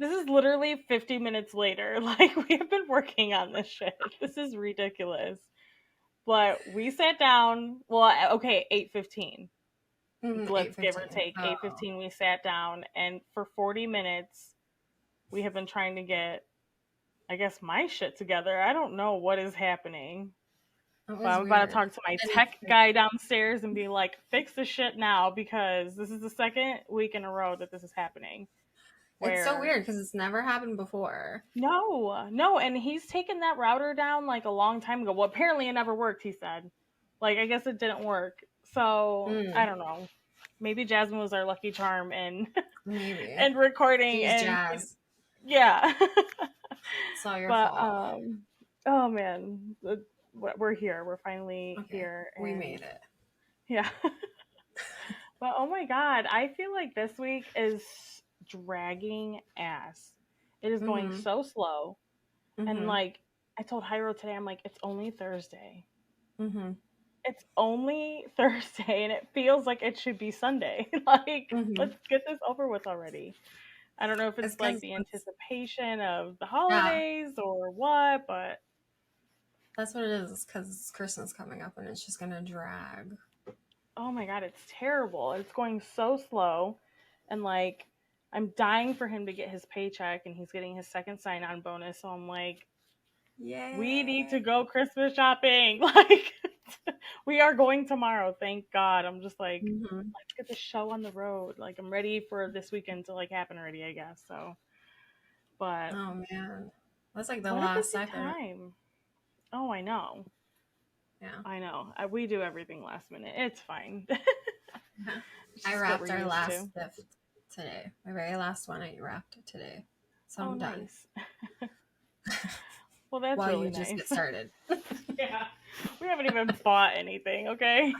This is literally 50 minutes later. Like, we have been working on this shit. This is ridiculous. But we sat down. Well, okay, 8:15. Let's give or 8:15. take. 8:15 we sat down, and for 40 minutes we have been trying to get, I guess, my shit together. I don't know what is happening. It But was I'm about to weird. talk to my tech guy downstairs and be like, fix the shit now, because this is the second week in a row that this is happening. It's so weird because it's never happened before. No, and he's taken that router down like a long time ago. Well, apparently it never worked, he said. Like, I guess it didn't work. So, I don't know. Maybe Jasmine was our lucky charm and Maybe. and recording. She's and Jazz. Yeah. It's all your But fault. oh man, we're here. We're finally here. We made it. Yeah. But oh my god, I feel like this week is dragging ass. It is going so slow. And like, I told Hyro today, I'm like, it's only Thursday. It's only Thursday, and it feels like it should be Sunday. Like, let's get this over with already. I don't know if it's like the anticipation of the holidays or what, but that's what it is, because Christmas coming up and it's just gonna drag. Oh my god, it's terrible. It's going so slow, and like, I'm dying for him to get his paycheck, and he's getting his second sign-on bonus. So I'm like, yeah, we need to go Christmas shopping. Like, we are going tomorrow. Thank God. I'm just like, let's get the show on the road. Like, I'm ready for this weekend to like happen already, I guess. So, but oh man, that's like the last second time. Oh, I know. Yeah, I know. We do everything last minute. It's fine. I wrapped our last gift today. My very last one I wrapped today. So I'm done. Nice. Well, that's while really you nice. Just get started. Yeah. We haven't even bought anything, okay?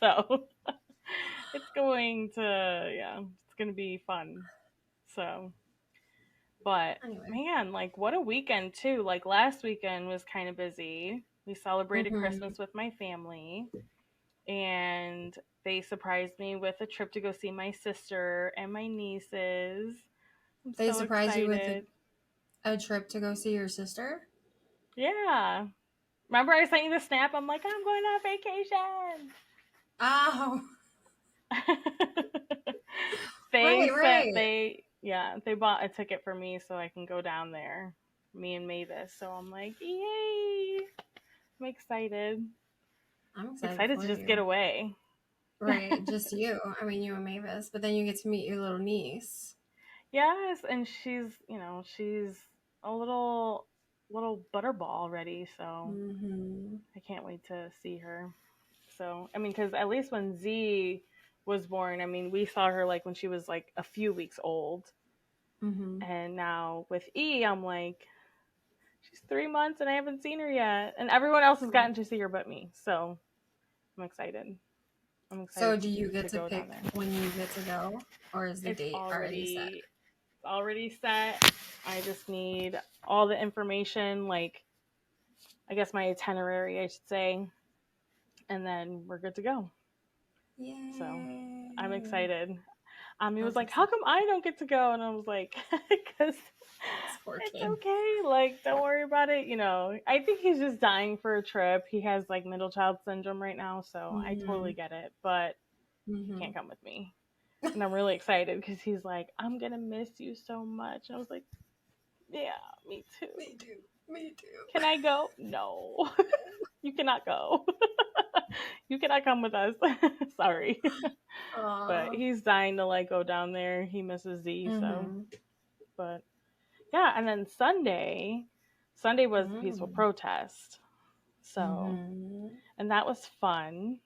So it's going to be fun. So, but anyway. Man, like, what a weekend too. Like, last weekend was kind of busy. We celebrated Christmas with my family, and they surprised me with a trip to go see my sister and my nieces. They surprised you with a trip to go see your sister? Yeah. Remember I sent you the snap? I'm like, I'm going on vacation. Oh. They bought a ticket for me so I can go down there. Me and Mavis. So I'm like, yay. I'm excited. I'm excited to just get away. Right, just you. I mean, you and Mavis, but then you get to meet your little niece. Yes, and she's a little butterball already, so I can't wait to see her. So, I mean, because at least when Z was born, I mean, we saw her like when she was like a few weeks old. And now with E, I'm like, she's 3 months and I haven't seen her yet. And everyone else has gotten to see her but me. So I'm excited. So do you get to pick when you get to go? Or is the date already set? It's already set. I just need all the information, like, I guess my itinerary, I should say. And then we're good to go. Yay. So I'm excited. He was like, how come I don't get to go? And I was like, because it's okay. Like, don't worry about it. You know, I think he's just dying for a trip. He has like middle child syndrome right now. So I totally get it. But he can't come with me. And I'm really excited because he's like, I'm going to miss you so much. And I was like, yeah, me too. Me too. Can I go? No. You cannot go. You cannot come with us. Sorry. But he's dying to like go down there. He misses Z, so. But yeah, and then Sunday was the peaceful protest. So, and that was fun.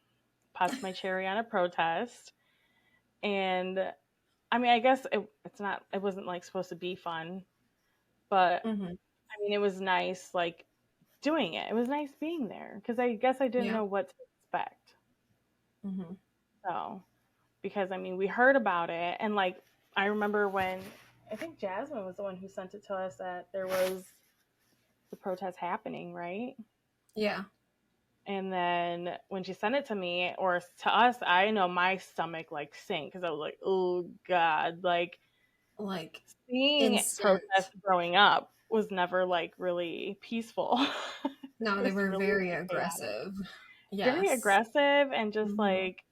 Popped my cherry on a protest. And I mean, I guess it wasn't like supposed to be fun, but I mean, it was nice like doing it. It was nice being there because I guess I didn't know what to expect. So, because I mean, we heard about it, and like I remember when I think Jasmine was the one who sent it to us that there was the protest happening, right? Yeah. And then when she sent it to me or to us, I know my stomach like sank because I was like, oh God, like like seeing instant. protests growing up was never like really peaceful. No, It they was were really very like chaotic, aggressive. very Yes. aggressive, and just Mm-hmm. like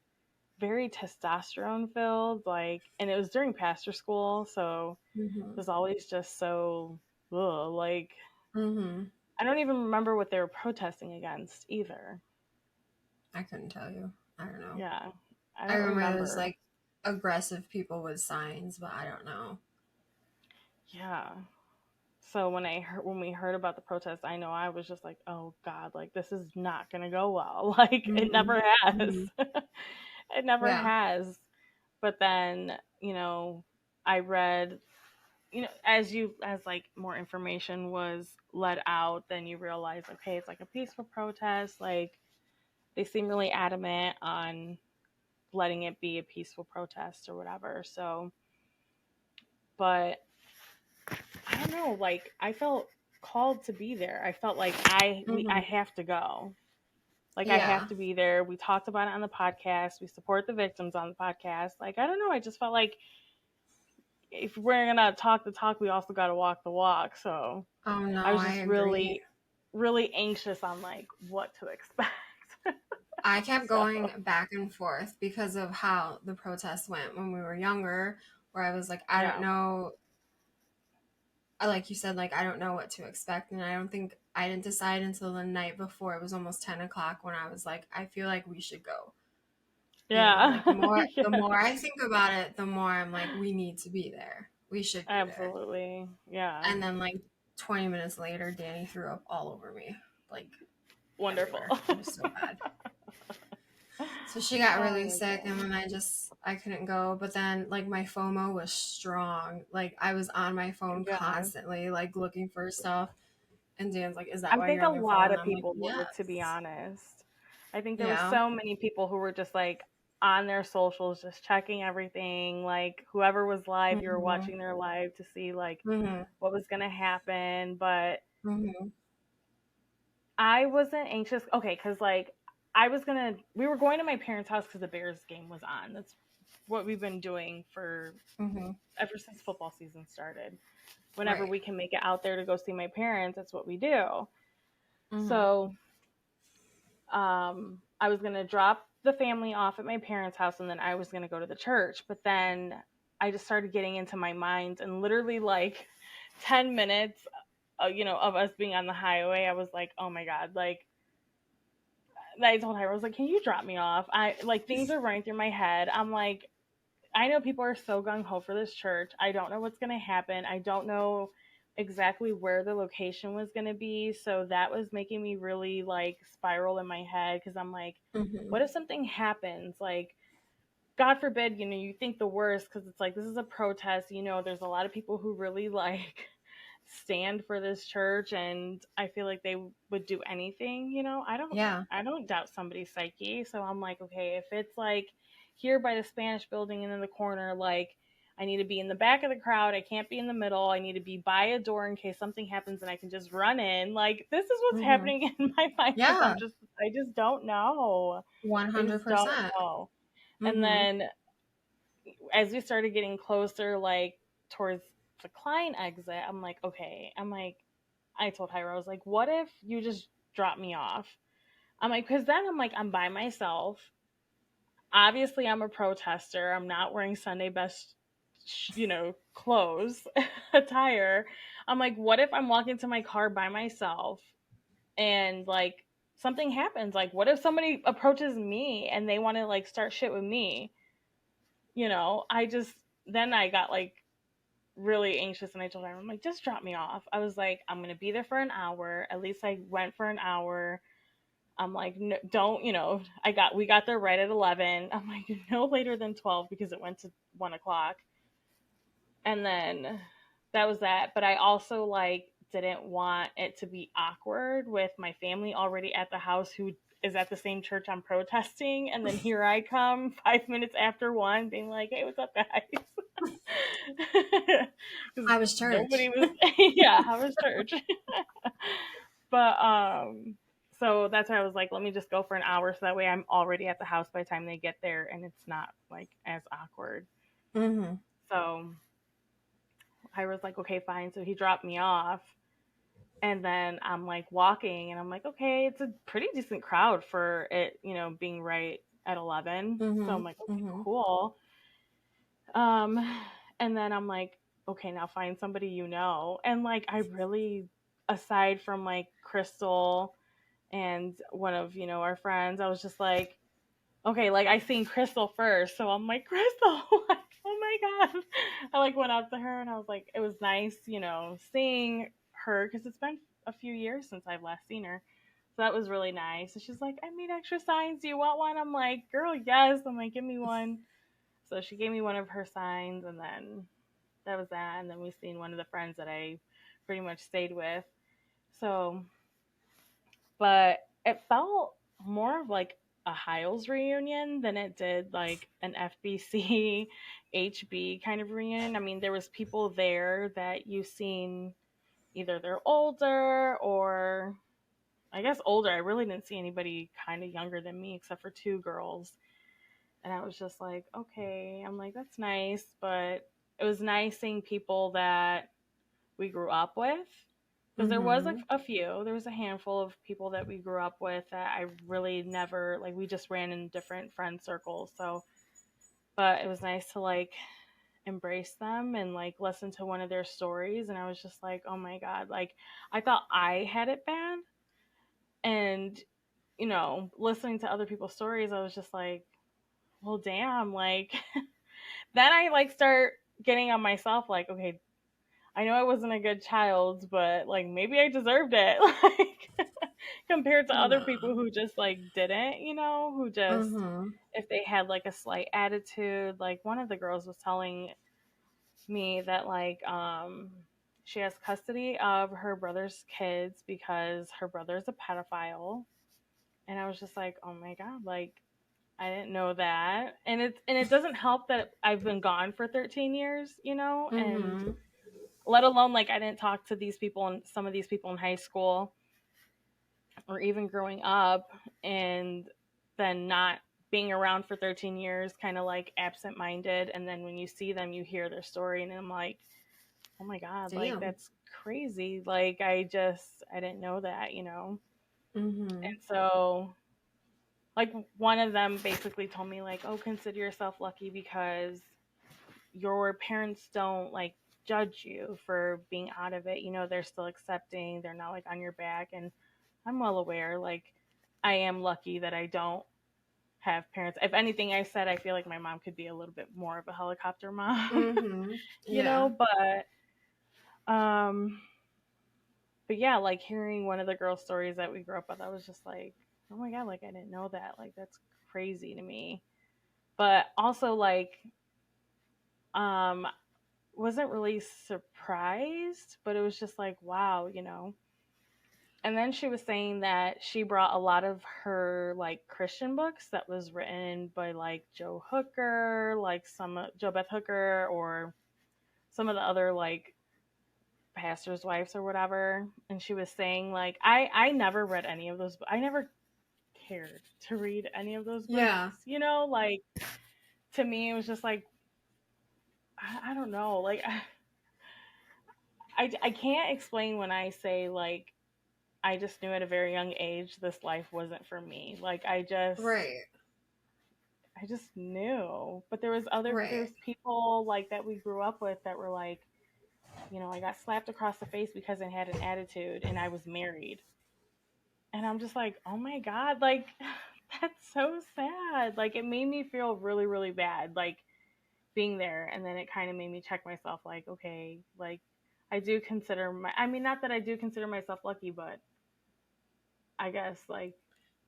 very testosterone filled. Like, and it was during pastor school, so Mm-hmm. it was always just so like Mm-hmm. I don't even remember what they were protesting against either. I couldn't tell you. I don't know. Yeah, I I don't remember there's remember. like aggressive people with signs, but I don't know. Yeah. So when we heard about the protest, I know I was just like, oh God, like this is not gonna go well. Like it Mm-hmm. never has. Mm-hmm. It never Yeah. has. But then, I read, as like more information was let out, then you realize, okay, it's like a peaceful protest. Like they seem really adamant on letting it be a peaceful protest or whatever. So, but I don't know, like I felt called to be there. I felt like I Mm-hmm. have to go. Like I have Yeah. to be there. We talked about it on the podcast. We support the victims on the podcast. Like I don't know, I just felt like if we're gonna talk the talk, we also got to walk the walk. So Oh no, I was I just agree. really, really anxious on like what to expect. I kept So going back and forth because of how the protests went when we were younger, where I was like, I don't yeah, know. Like you said, like, I don't know what to expect. And I didn't decide until the night before. It was almost 10 o'clock when I was like, I feel like we should go. yeah, Like the yeah, more I think about it, the more I'm like, we need to be there. We should be there. absolutely, yeah, And then like 20 minutes later, Danny threw up all over me, like wonderful. everywhere. It was so bad. So she got Oh really my sick, and god, then I couldn't go. But then like my FOMO was strong. Like I was on my phone yeah. constantly, like looking for stuff. And Dan's like, "Is that I why think you're a on your lot phone?" of I'm like, people were, to be "Yes." honest. I think there were Yeah. so many people who were just like on their socials, just checking everything. Like whoever was live, you were Mhm. watching their live to see like Mhm. what was gonna happen. But Mhm. I wasn't anxious. Okay, because like we were going to my parents' house because the Bears game was on. That's what we've been doing for Mhm. ever since football season started. Whenever Right. we can make it out there to go see my parents, that's what we do. Mhm. So I was going to drop the family off at my parents' house and then I was going to go to the church. But then I just started getting into my mind, and literally like 10 minutes, of us being on the highway, I was like, oh my God, like, I told her, I was like, can you drop me off? I like things are running through my head. I'm like, I know people are so gung ho for this church. I don't know what's going to happen. I don't know exactly where the location was going to be. So that was making me really like spiral in my head because I'm like, Mhm. what if something happens? Like, God forbid, you think the worst because it's like, this is a protest. There's a lot of people who really like stand for this church, and I feel like they would do anything. Yeah. I don't doubt somebody's psyche. So I'm like, okay, if it's like here by the Spanish building and in the corner, like I need to be in the back of the crowd, I can't be in the middle, I need to be by a door in case something happens and I can just run in. Like this is what's Mhm. happening in my mind because Yeah. I just don't know. I just don't 100%. know. And Mhm. then as we started getting closer, like towards the Klein exit, I'm like, okay. I told Hyra, I was like, what if you just drop me off? I'm like, because then I'm like, I'm by myself. Obviously, I'm a protester. I'm not wearing Sunday best, clothes, attire. I'm like, what if I'm walking to my car by myself and like something happens? Like, what if somebody approaches me and they want to like start shit with me? Then I got like really anxious and I told her, I'm like, just drop me off. I was like, I'm gonna be there for an hour. At least I went for an hour. I'm like, no, don't, we got there right at 11. I'm like, no later than 12 because it went to 1 o'clock. And then that was that. But I also like didn't want it to be awkward with my family already at the house who is at the same church I'm protesting. And then here I come 5 minutes after 1 being like, hey, what's up, guys? Because I was nobody church. was, yeah, how was church? But so that's why I was like, let me just go for an hour so that way I'm already at the house by the time they get there and it's not like as awkward. Mhm. So I was like, okay, fine. So he dropped me off. And then I'm like walking and I'm like, okay, it's a pretty decent crowd for it, being right at 11. So I'm like, okay, cool. Um, and then I'm like, okay, now find somebody And like, I really, aside from like Crystal and one of, our friends, I was just like, okay, like I seen Crystal first. So I'm like, Crystal, like, oh my God. I like went up to her and I was like, it was nice, seeing her because it's been a few years since I've last seen her. So that was really nice. And she's like, I made extra signs. Do you want one? I'm like, girl, yes. I'm like, give me one. So she gave me one of her signs, and then that was that. And then we seen one of the friends that I pretty much stayed with. So, but it felt more of like a Hyles reunion than it did like an FBC HB kind of reunion. I mean, there was people there that you've seen either they're older or I guess older. I really didn't see anybody kind of younger than me except for two girls. And I was just like, okay. I'm like, that's nice. But it was nice seeing people that we grew up with. Because there was a few, there was a handful of people that we grew up with that I really never, like, we just ran in different friend circles. So, but it was nice to, like, embrace them and, like, listen to one of their stories. And I was just like, oh my God, like, I thought I had it bad. And, listening to other people's stories, I was just like, well, damn, like, then I like start getting on myself, like, okay, I know I wasn't a good child, but like maybe I deserved it, like compared to other people who just like didn't, who just if they had like a slight attitude, like one of the girls was telling me that like she has custody of her brother's kids because her brother's a pedophile. And I was just like, oh my God, like I didn't know that. And it doesn't help that I've been gone for 13 years, and let alone like I didn't talk to these people and some of these people in high school or even growing up, and then not being around for 13 years, kind of like absent minded. And then when you see them, you hear their story, and I'm like, oh my God, like that's crazy. Like I didn't know that, And so like one of them basically told me like, oh, consider yourself lucky because your parents don't like judge you for being out of it. They're still accepting, they're not like on your back. And I'm well aware, like I am lucky that I don't have parents. If anything, I said I feel like my mom could be a little bit more of a helicopter mom. Yeah. Um but yeah, like hearing one of the girl stories that we grew up with, I was just like, oh my God, like I didn't know that. Like that's crazy to me. But also like wasn't really surprised, but it was just like, wow. And then she was saying that she brought a lot of her like Christian books that was written by like Joe Hooker, like some Joe Beth Hooker, or some of the other like pastors' wives or whatever. And she was saying like, I never read any of those. I never cared to read any of those books. Like to me, it was just like, I don't know, like. I can't explain when I say like I just knew at a very young age this life wasn't for me. Like I just knew. But there's people like that we grew up with that were like, I got slapped across the face because I had an attitude and I was married. And I'm just like, oh my God, like that's so sad. Like it made me feel really, really bad, like being there. And then it kind of made me check myself like, okay, like I do consider not that I do consider myself lucky, but I guess like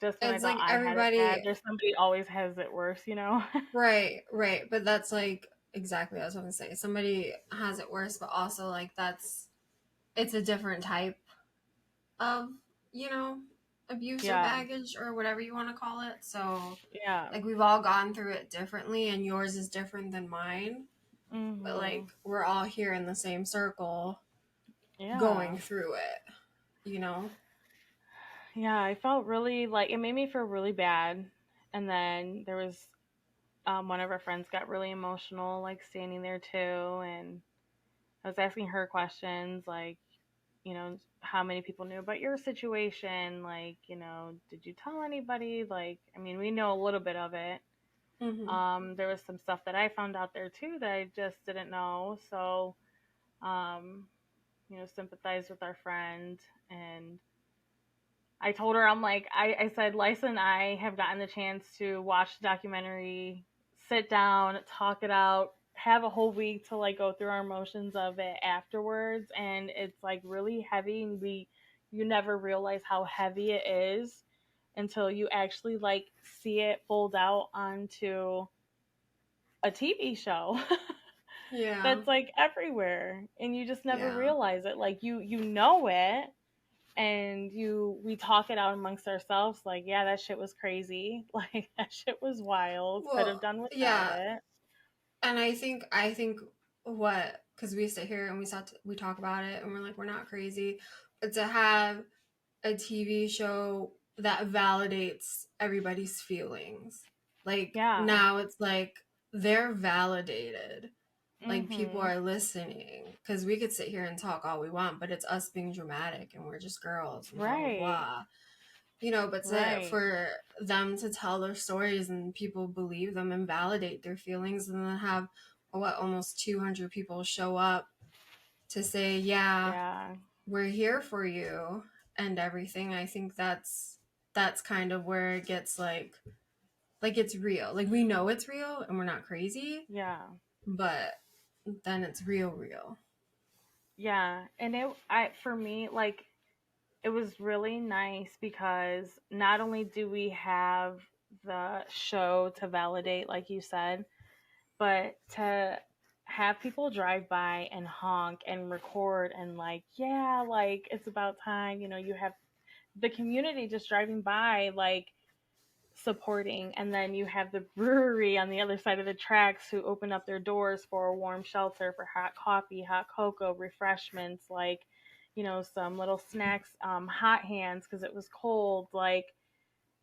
just when It's I thought like I had it bad, there's somebody always has it worse, Right. But that's like exactly what I was going to say. Somebody has it worse, but also like it's a different type of, abuse or baggage or whatever you want to call it. So yeah, like we've all gone through it differently, and yours is different than mine. But like we're all here in the same circle, going through it. Yeah, I felt really like it made me feel really bad. And then there was one of our friends got really emotional, like standing there too, and I was asking her questions like, how many people knew about your situation? Like, did you tell anybody? Like, I mean, we know a little bit of it. There was some stuff that I found out there too that I just didn't know. So, sympathize with our friend. And I told her, I'm like, I said, Lysa and I have gotten the chance to watch the documentary, sit down, talk it out, have a whole week to like go through our emotions of it afterwards. And it's like really heavy. And you never realize how heavy it is until you actually like see it fold out onto a TV show. Yeah. That's like everywhere. And you just never realize it. Like you know it, and we talk it out amongst ourselves like, yeah, that shit was crazy. Like that shit was wild. Could have done without it. And I think what, because we sit here and we talk about it and we're like, we're not crazy, but to have a TV show that validates everybody's feelings, like now it's like they're validated. Like people are listening, because we could sit here and talk all we want, but it's us being dramatic and we're just girls and blah blah blah. But for them to tell their stories and people believe them and validate their feelings, and then have almost 200 people show up to say, yeah, we're here for you and everything. I think that's kind of where it gets like it's real. Like we know it's real and we're not crazy. Yeah. But then it's real. Yeah. And for me, like, it was really nice because not only do we have the show to validate, like you said, but to have people drive by and honk and record and like, yeah, like it's about time, you have the community just driving by, like supporting, and then you have the brewery on the other side of the tracks who open up their doors for a warm shelter for hot coffee, hot cocoa, refreshments, like some little snacks, hot hands because it was cold. Like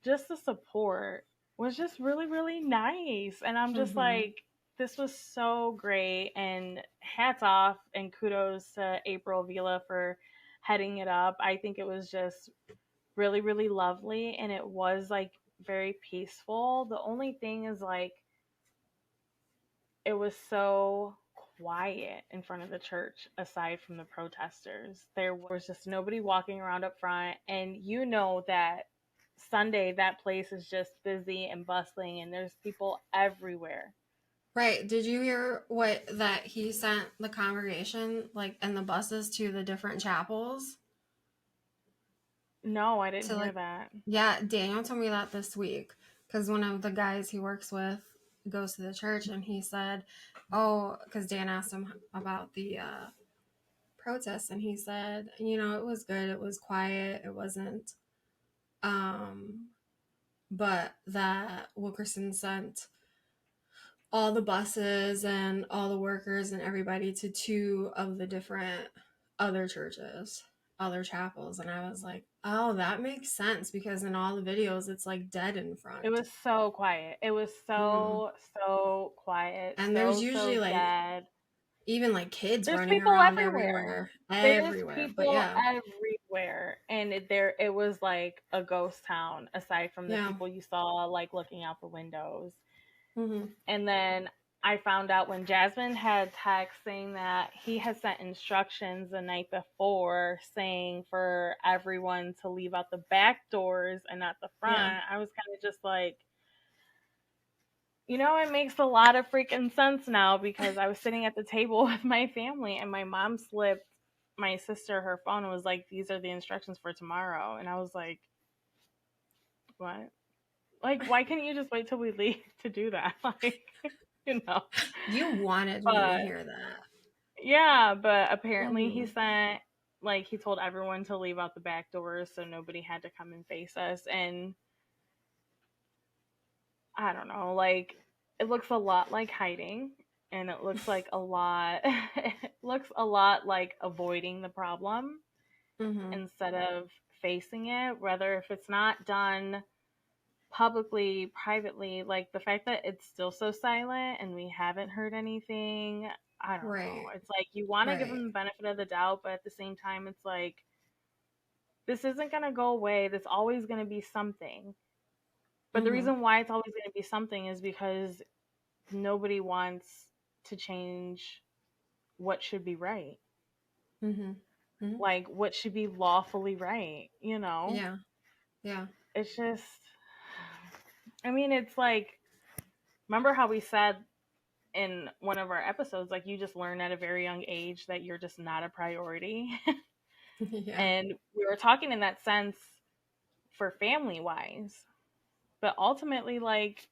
just the support was just really really nice, and I'm just like, this was so great, and hats off and kudos to April Vila for heading it up. I think it was just really really lovely, and it was like very peaceful. The only thing is like it was so quiet in front of the church aside from the protesters. There was just nobody walking around up front, and that Sunday that place is just busy and bustling and there's people everywhere. Right. Did you hear that he sent the congregation like and the buses to the different chapels? No, I didn't hear that. Yeah, Daniel told me that this week, because one of the guys he works with goes to the church, and he said, oh, because Dan asked him about the protests, and he said, it was good, it was quiet, it wasn't but that Wilkerson sent all the buses and all the workers and everybody to two of the different other churches, other chapels. And I was like, oh, that makes sense, because in all the videos it's like dead in front. It was so quiet. It was so quiet. And there's usually like dead. Even like kids There's running people around everywhere. Everywhere. There's people but yeah, everywhere, and it was like a ghost town aside from the people you saw like looking out the windows. And then I found out when Jasmine had text saying that he had sent instructions the night before saying for everyone to leave out the back doors and not the front. I was kind of just like, it makes a lot of freaking sense now, because I was sitting at the table with my family and my mom slipped my sister her phone and was like, these are the instructions for tomorrow. And I was like, what? Like, why couldn't you just wait till we leave to do that? Like, You wanted me to hear that. Yeah, but apparently he sent, like, he told everyone to leave out the back doors so nobody had to come and face us. And I don't know, like, it looks a lot like hiding, and it looks like it looks a lot like avoiding the problem instead of facing it, whether if it's not done publicly, privately, like the fact that it's still so silent and we haven't heard anything. I don't know. Right. It's like you want to give Right. them the benefit of the doubt, but at the same time, it's like this isn't going to go away. There's always going to be something. But the Mm-hmm. reason why it's always going to be something is because nobody wants to change what should be right. Mm-hmm. Mm-hmm. Like what should be lawfully right, you know? Yeah. Yeah. It's just, I mean, it's like, remember how we said in one of our episodes, like you just learn at a very young age that you're just not a priority. Yeah. And we were talking in that sense for family wise. But ultimately, like,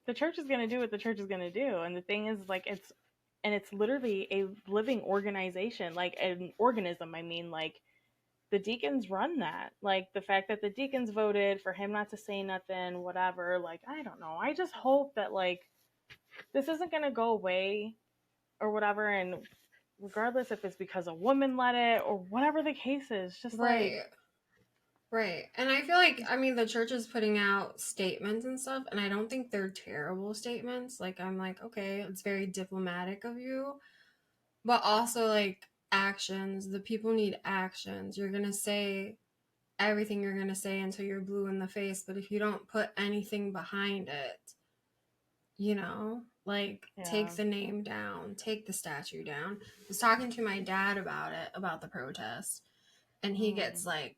the church is going to do what the church is going to do. And the thing is, like, it's literally a living organization, like an organism. I mean, like, the deacons run that. Like, the fact that the deacons voted for him not to say nothing, whatever, like, I don't know. I just hope that, like, this isn't going to go away or whatever. And regardless if it's because a woman led it or whatever the case is, just like, Right. Right. And I feel like, I mean, the church is putting out statements and stuff, and I don't think they're terrible statements. Like, I'm like, okay, it's very diplomatic of you, but also, like, actions. The people need actions. You're going to say everything you're going to say until you're blue in the face, but if you don't put anything behind it, like, yeah, take the name down, take the statue down. I was talking to my dad about it, about the protest, and he gets, mm, like,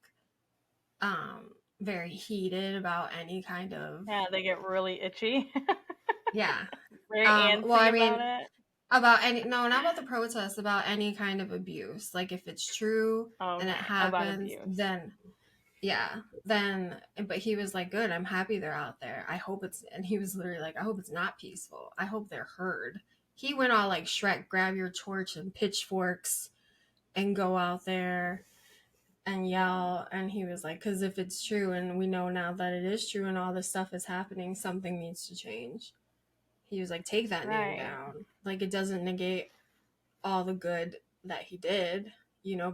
very heated about any kind of, yeah, they get really itchy, yeah. very Well, I antsy about mean, it. about any, no, not about the protest, about any kind of abuse. Like, if it's true and it Okay, about happens, abuse. then yeah, then, but he was like, good, I'm happy they're out there. I hope it's, and he was literally like, I hope it's not peaceful. I hope they're heard. He went all like Shrek, grab your torch and pitchforks and go out there and yell. And he was like, because if it's true, and we know now that it is true and all this stuff is happening, something needs to change. He was like, take that name Right. down. Like, it doesn't negate all the good that he did,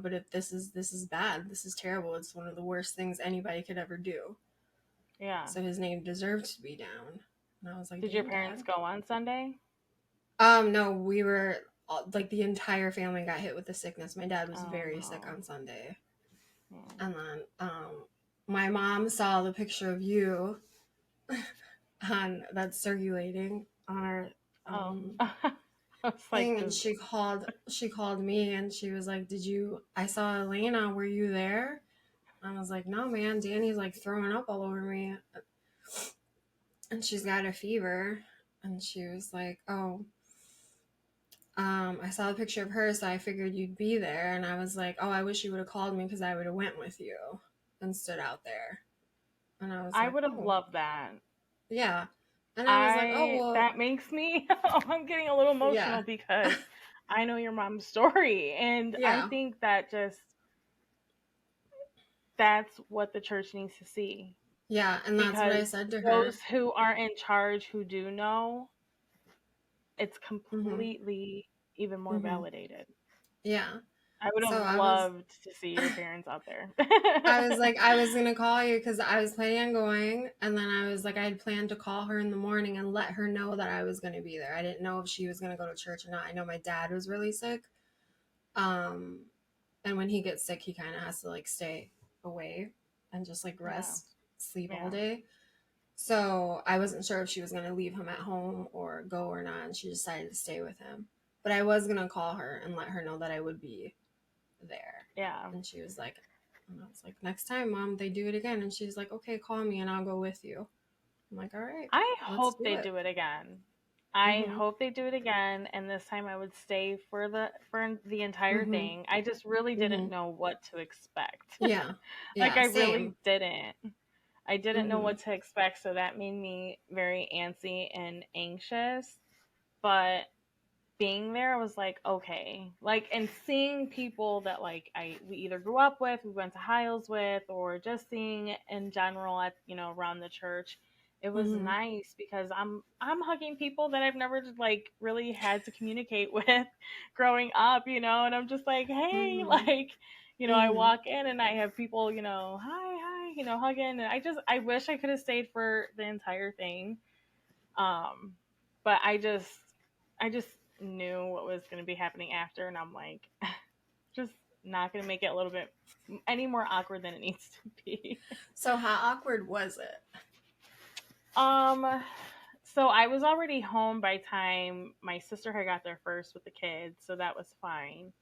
but if this is bad, this is terrible, it's one of the worst things anybody could ever do. Yeah. So his name deserves to be down. And I was like, Did your dang, parents Dad. go on Sunday? No, we were like, the entire family got hit with the sickness. My dad was Oh very sick no. on Sunday. Yeah. And then my mom saw the picture of you on that's circulating on our Oh. um I was like, thing, and she called me, and she was like, I saw Elena, were you there? I was like, no, man, Danny's like throwing up all over me, and she's got a fever. And she was like, oh, I saw a picture of her, so I figured you'd be there. And I was like, oh, I wish you would have called me, because I would have went with you and stood out there. And I was I like, would have oh, loved that. yeah. And I was like, oh, well, That makes me, I'm getting a little yeah, emotional because I know your mom's story. And I yeah, think that that's what the church needs to see. yeah. And that's what Because I said to her. those who are in charge who do know, it's Mm-hmm. completely even more Mm-hmm. validated. Yeah. I would So have I was loved to see your parents out there. I was like, I was gonna call you because I was planning on going, and then I was like, I had planned to call her in the morning and let her know that I was gonna be there. I didn't know if she was gonna go to church or not. I know my dad was really sick, um, and when he gets sick, he kind of has to like stay away and just like Yeah, rest, sleep all yeah. day. So I wasn't sure if she was gonna leave him at home or go or not, and she decided to stay with him. But I was gonna call her and let her know that I would be there. Yeah. And she was like, and I was like, next time, Mom, they do it again. And she's like, okay, call me and I'll go with you. I'm like, all right, I let's hope do they it. do it again. I Mm-hmm. hope they do it again, and this time I would stay for the entire Mm-hmm. thing. I just really Mm-hmm. didn't know what to expect. Yeah. Like Yeah. I really Same. didn't. I didn't know Mm-hmm. what to expect, so that made me very antsy and anxious. But being there was like, okay, like, and seeing people that like we either grew up with, we went to Hyles with, or just seeing in general at around the church, it was Mm-hmm. nice because I'm hugging people that I've never like really had to communicate with growing up, and I'm just like, hey, Mm-hmm. like, I Mm-hmm. walk in and I have people, hi, hugging, and I wish I could have stayed for the entire thing. um but I just knew what was going to be happening after, and I'm like, just not going to make it a little bit any more awkward than it needs to be. So how awkward was it? So I was already home by the time my sister had got there first with the kids, so that was fine.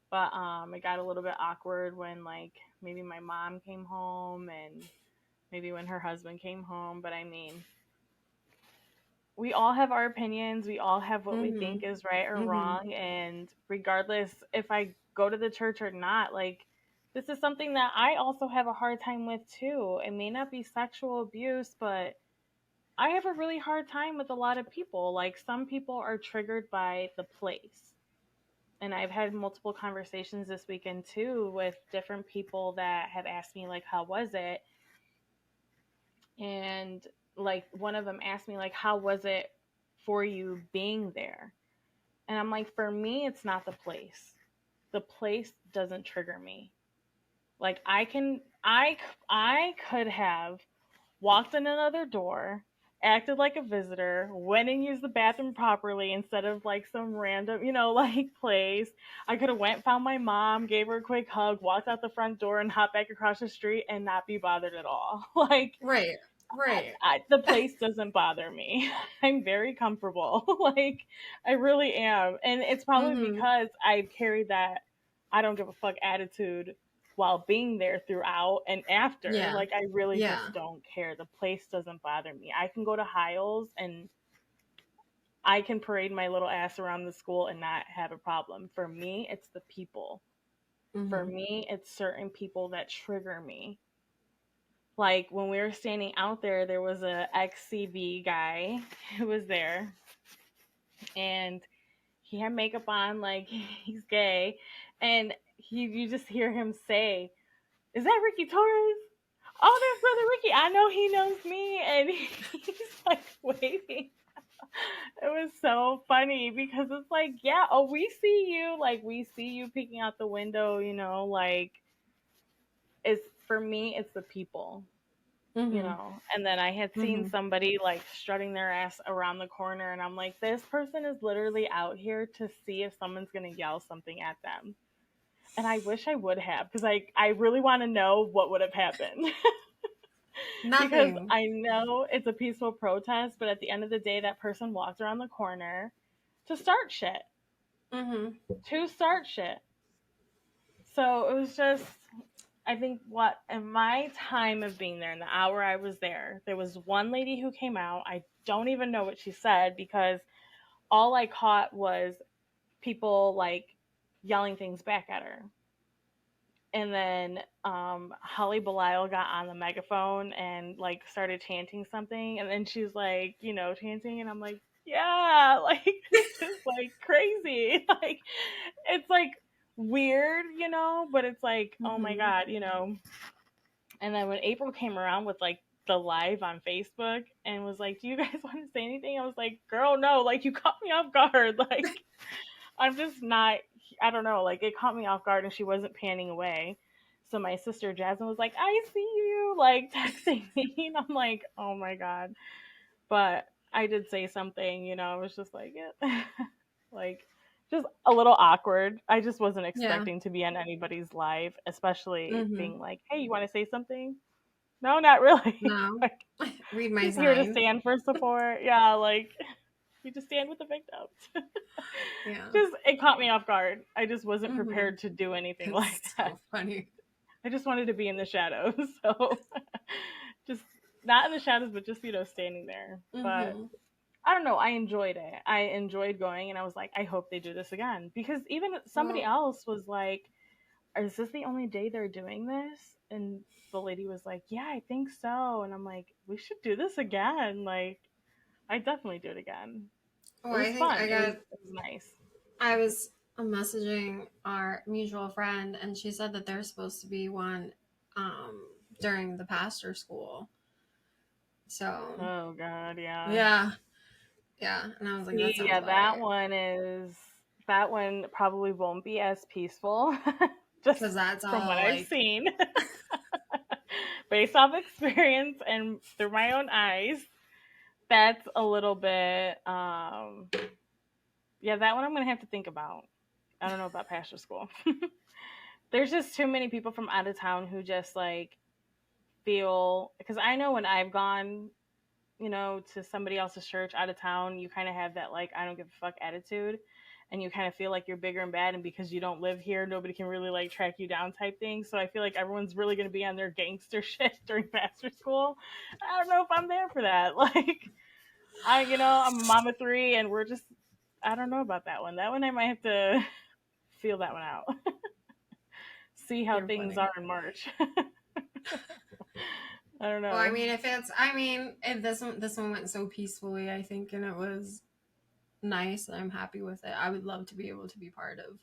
But it got a little bit awkward when like maybe my mom came home and maybe when her husband came home. But I mean, we all have our opinions. We all have what we think is right or wrong. And regardless if I go to the church or not, like, this is something that I also have a hard time with too. It may not be sexual abuse, but I have a really hard time with a lot of people. Like, some people are triggered by the place. And I've had multiple conversations this weekend too with different people that have asked me, like, how was it? And like, one of them asked me, like, how was it for you being there? And I'm like, for me, it's not the place. The place doesn't trigger me. Like, I could have walked in another door, acted like a visitor, went and used the bathroom properly instead of like some random, like, place. I could have went, found my mom, gave her a quick hug, walked out the front door and hopped back across the street and not be bothered at all. Like, Right. the place doesn't bother me. I'm very comfortable. Like, I really am. And it's probably because I've carried that I don't give a fuck attitude while being there throughout and after. Yeah. Like, I really just don't care. The place doesn't bother me. I can go to Hyles and I can parade my little ass around the school and not have a problem. For me, it's the people. For me, it's certain people that trigger me. Like, when we were standing out there, there was a ex-CB guy who was there, and he had makeup on, like, he's gay, and you just hear him say, "Is that Ricky Torres? Oh, that's Brother Ricky. I know he knows me." And he's like waving. It was so funny because it's like, yeah, oh, we see you. Like, we see you peeking out the window, like, it's, for me, it's the people. And then I had seen somebody like strutting their ass around the corner, and I'm like, this person is literally out here to see if someone's gonna yell something at them. And I wish I would have, because I really want to know what would have happened. Because I know it's a peaceful protest, but at the end of the day, that person walked around the corner to start shit. To start shit. So it was just, I think, what, in my time of being there, in the hour I was there was one lady who came out. I don't even know what she said, because all I caught was people like yelling things back at her. And then Holly Belial got on the megaphone and like started chanting something, and then she's like, chanting, and I'm like, yeah, like, it's just like crazy. Like, it's like weird, but it's like, oh my God, And then when April came around with like the live on Facebook and was like, "Do you guys want to say anything?" I was like, "Girl, no, like, you caught me off guard." Like, I'm just not, I don't know, like, it caught me off guard and she wasn't panning away. So my sister Jasmine was like, "I see you," like, texting me. And I'm like, oh my God. But I did say something, it was just like, yeah. Like, just a little awkward. I just wasn't expecting to be on anybody's live, especially being like, "Hey, you want to say something?" No, not really. No. Like, read my just sign. here to stand for support. Yeah, like, you just stand with the victims. Yeah. Just, it caught me off guard. I just wasn't prepared to do anything like that. So funny. I just wanted to be in the shadows. So just not in the shadows, but just, standing there. But I don't know. I enjoyed it. I enjoyed going, and I was like, I hope they do this again. Because even somebody else was like, "Is this the only day they're doing this?" And the lady was like, "Yeah, I think so." And I'm like, we should do this again. Like, I definitely do it again. Oh, It was I think fun. I got. It was nice. I was messaging our mutual friend, and she said that there's supposed to be one during the pastor school. So. Oh God, yeah. Yeah, and I was like, See, that sounds that one probably won't be as peaceful. Just that's from all, what like... I've seen. Based off experience and through my own eyes, that's a little bit Yeah, that one I'm going to have to think about. I don't know about pastor school. There's just too many people from out of town who just like feel, because I know when I've gone, to somebody else's church out of town, you kind of have that like I don't give a fuck attitude, and you kind of feel like you're bigger and bad, and because you don't live here, nobody can really like track you down type thing. So I feel like everyone's really going to be on their gangster shit during pastor school. I don't know if I'm there for that. Like I'm a mom of three, and we're just, I don't know about that one. That one I might have to feel that one out. See how You're things funny. are in March. I don't know. Well, if this one went so peacefully, I think, and it was nice, and I'm happy with it. I would love to be able to be part of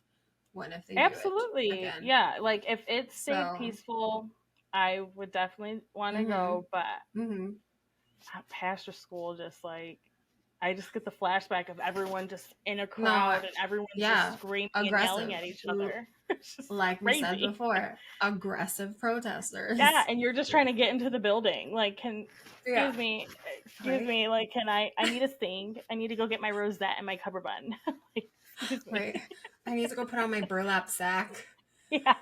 one if they do it Absolutely. again. Yeah. Like if it stayed So, peaceful, I would definitely want to go. But mm-hmm. pastor school, just like, I just get the flashback of everyone just in a No, crowd and everyone's just yeah, screaming and yelling aggressive. at each other. It's just Like we said crazy. before, aggressive Yeah, protesters. and you're just trying to get into the building. Like, Yeah, excuse right, me, like, I need a sting. I need to go get my rosette and my cover bun. Like, excuse me. right. I need to go put on my burlap sack. Yeah.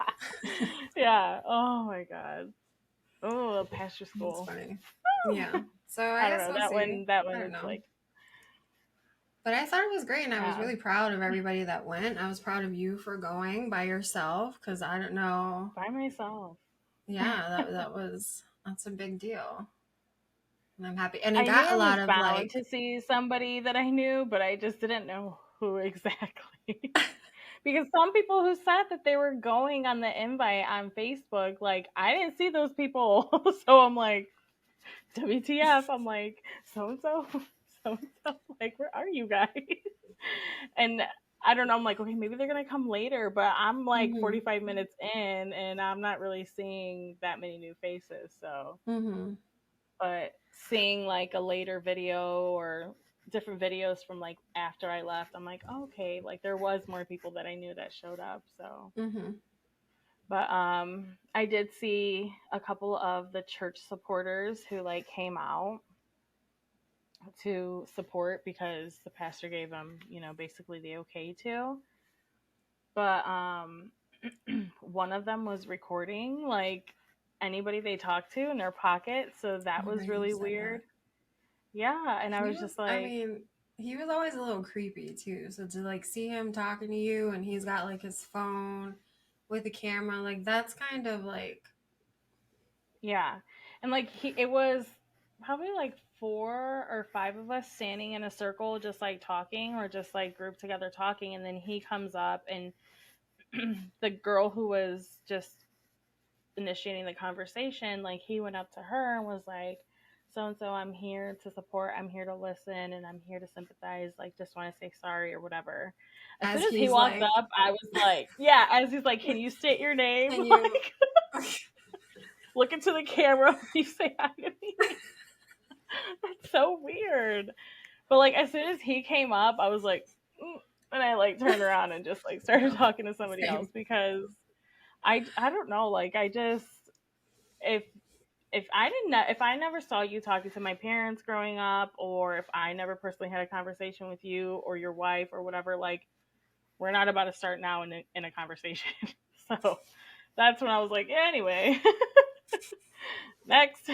Yeah. Oh my God. Oh, pastor That's school. funny. Yeah. So I I don't guess know. we'll That see. one, that one I don't is know. like, But I thought it was great, and I was yeah. really proud of everybody that went. I was proud of you for going by yourself, because I don't know. By myself. Yeah, that's a big deal. And I'm happy. And it I knew got I a lot was of bound like, to see somebody that I knew, but I just didn't know who exactly. Because some people who said that they were going on the invite on Facebook, like, I didn't see those people. So I'm like, WTF. I'm like, so and so, so and so. Like, where are you guys? And I don't know. I'm like, okay, maybe they're going to come later, but I'm like mm-hmm, 45 minutes in and I'm not really seeing that many new faces. So, mm-hmm. but seeing like a later video or different videos from like after I left, I'm like, oh, okay, like there was more people that I knew that showed up. So, Mm-hmm. but I did see a couple of the church supporters who like came out to support because the pastor gave them, basically the okay to. But one of them was recording like anybody they talked to in their pocket, so that Oh, was right, you really said that. weird. Yeah, and I He was was, just I like, mean, he was always a little creepy too. So to like see him talking to you, and he's got like his phone with the camera, like that's kind of like, yeah. And like it was probably like 4 or 5 of us standing in a circle just like talking or just like grouped together talking, and then he comes up and the girl who was just initiating the conversation, like he went up to her and was like, so and so, I'm here to support, I'm here to listen, and I'm here to sympathize, like just want to say sorry or whatever. As soon as as he he's walked like, up, I was like, yeah, as he's like, can you state your name? can you? Like, look into the camera when you say hi to me. That's so weird. But like as soon as he came up, I was like, and I like turned around and just like started No, talking to somebody else same. because I don't know, like I just, if if I never saw you talking to my parents growing up, or if I never personally had a conversation with you or your wife or whatever, like we're not about to start now in a conversation. So that's when I was like, yeah, anyway, next.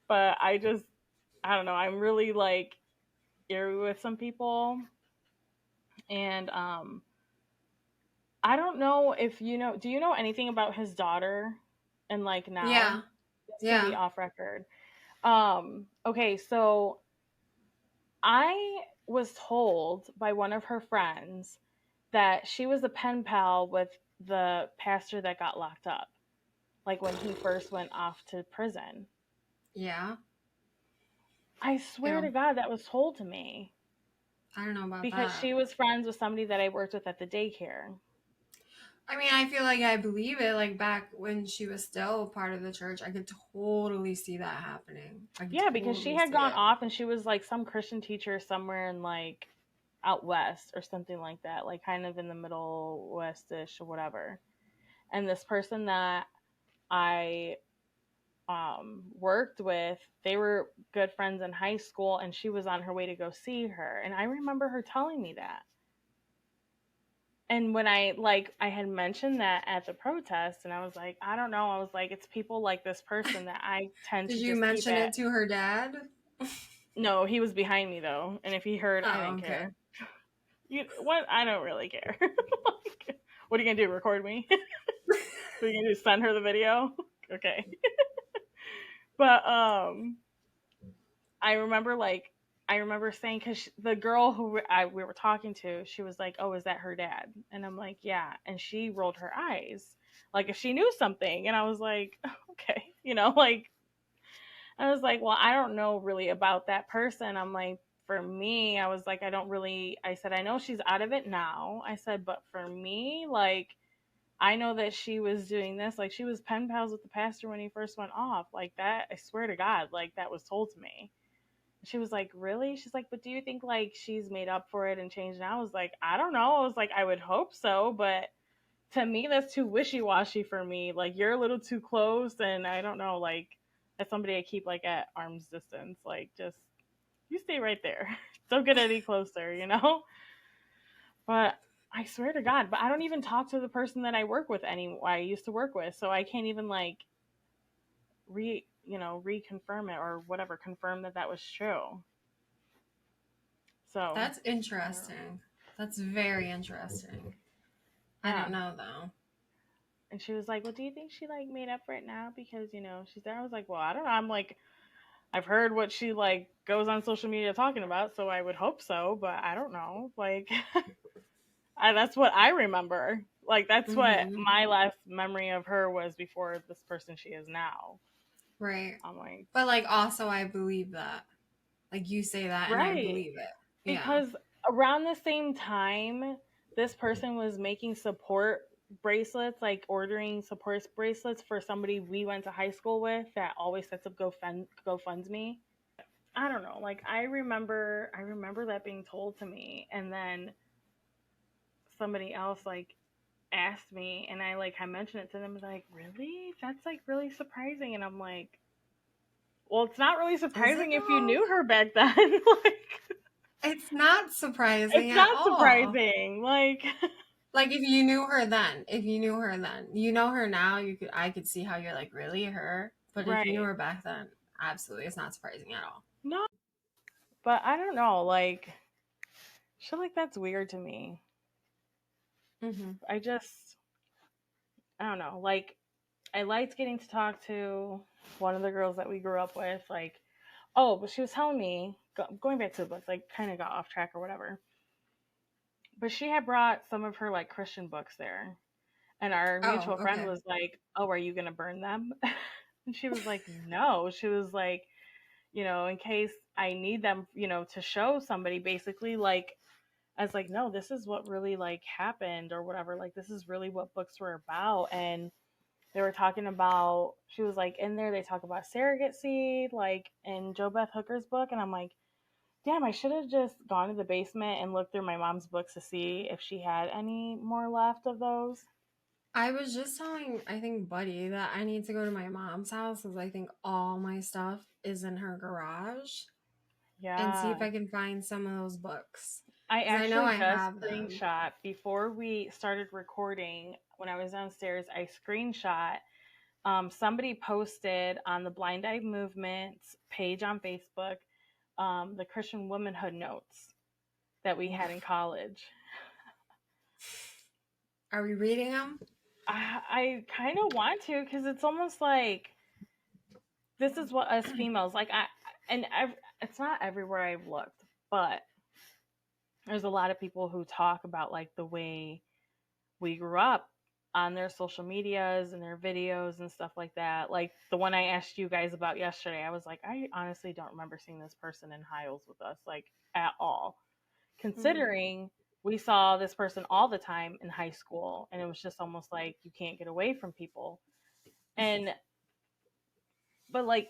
But I don't know, I'm really like eerie with some people, and I don't know if do you know anything about his daughter? And like now, Yeah, this can be yeah. off record. Okay, so I was told by one of her friends that she was a pen pal with the pastor that got locked up, like when he first went off to prison. Yeah. I swear to Ew. God, that was told to me I don't know about because that. she was friends with somebody that I worked with at the daycare. I mean, I feel like I believe it. Like back when she was still part of the church, I could totally see that happening. I could Yeah, because she totally had see gone it. off and she was like some Christian teacher somewhere in like out west or something like that, like kind of in the middle westish or whatever. And this person that I worked with, they were good friends in high school, and she was on her way to go see her. And I remember her telling me that. And when I had mentioned that at the protest, and I was like, I don't know. I was like, it's people like this person that I tend Did to you just keep mention at. it to her dad? No, he was behind me though. And if he heard, I Oh, didn't okay. care. What? I don't really care. Like, what are you going to do? Record me? So you can just send her the video? Okay. But I remember saying, because the girl who we were talking to, she was like, "Oh, is that her dad?" And I'm like, "Yeah." And she rolled her eyes, like if she knew something. And I was like, "Okay," like I was like, "Well, I don't know really about that person." I'm like, for me, I was like, I don't really. I said, I know she's out of it now. I said, but for me, like, I know that she was doing this. Like, she was pen pals with the pastor when he first went off. Like that, I swear to God, like that was told to me. She was like, really? She's like, but do you think like she's made up for it and changed? And I was like, I don't know. I was like, I would hope so, but to me, that's too wishy washy for me. Like, you're a little too close, and I don't know. Like, as somebody I keep like at arm's distance, like just you stay right there. Don't get any closer. But I swear to God, but I don't even talk to the person that I work with I used to work with, so I can't even like reconfirm it or whatever, confirm that was true. So That's interesting. That's very interesting. I yeah. don't know though. And she was like, "Well, do you think she like made up for it now because she's there?" I was like, "Well, I don't know. I'm like, I've heard what she like goes on social media talking about, so I would hope so, but I don't know. Like, that's what I remember. Like, that's what Mm-hmm. my last memory of her was before this person she is now." Right. I'm like, But like also I believe that. Like you say that and I right, believe it. Yeah. because around the same time, this person was making support bracelets, like ordering support bracelets for somebody we went to high school with that always sets up GoFundMe. I don't know. Like I remember that being told to me, and then somebody else like asked me, and I mentioned it to them. Like, really? That's like really surprising. And I'm like, well, it's not really Is it surprising if you though? knew her back then. Like, It's not surprising it's at not all. surprising. Like, Like if you knew her then, you know her now, I could see how you're like, really her? But if you knew right? her back then, absolutely it's not surprising at all. No, but I don't know. Like, shit like that's weird to me. Mm-hmm. I don't know. Like, I liked getting to talk to one of the girls that we grew up with. Like, oh, but she was telling me, going back to the books, like, kind of got off track or whatever. But she had brought some of her, like, Christian books there. And our Oh, mutual friend okay. was like, oh, are you going to burn them? And she was like, no. She was like, in case I need them, to show somebody, basically. Like, I was like, no, this is what really, like, happened or whatever. Like, this is really what books were about. And they were talking about, she was like, in there they talk about surrogacy, like in Joe Beth Hooker's book. And I'm like, damn, I should have just gone to the basement and looked through my mom's books to see if she had any more left of those. I was just telling, I think, Buddy that I need to go to my mom's house because I think all my stuff is in her garage and see if Yeah. I can find some of those books. I Because I know actually I just have them. screenshot before we started recording. When I was downstairs, I screenshot. Somebody posted on the Blind Eye Movement's page on Facebook the Christian womanhood notes that we had in Oof. college. Are we reading them? I kind of want to, because it's almost like this is what us females like. It's not everywhere I've looked, but there's a lot of people who talk about like the way we grew up on their social medias and their videos and stuff like that. Like the one I asked you guys about yesterday, I was like, I honestly don't remember seeing this person in Hyles with us, like at all. Mm-hmm. Considering we saw this person all the time in high school, and it was just almost like you can't get away from people. And but like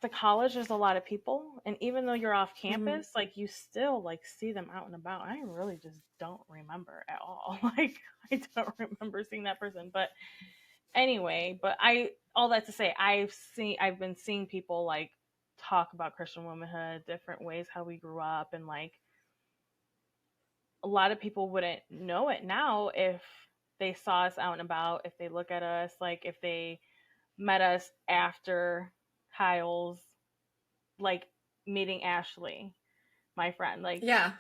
the college, there's a lot of people, and even though you're off Mm-hmm. campus, like you still like see them out and about. I really just don't remember at all. Like I don't remember seeing that person. But anyway, but all that to say, I've been seeing people like talk about Christian womanhood, different ways how we grew up, and like a lot of people wouldn't know it now if they saw us out and about, if they look at us, like if they met us after Hyles, like meeting Ashley, my friend. Like, Yeah.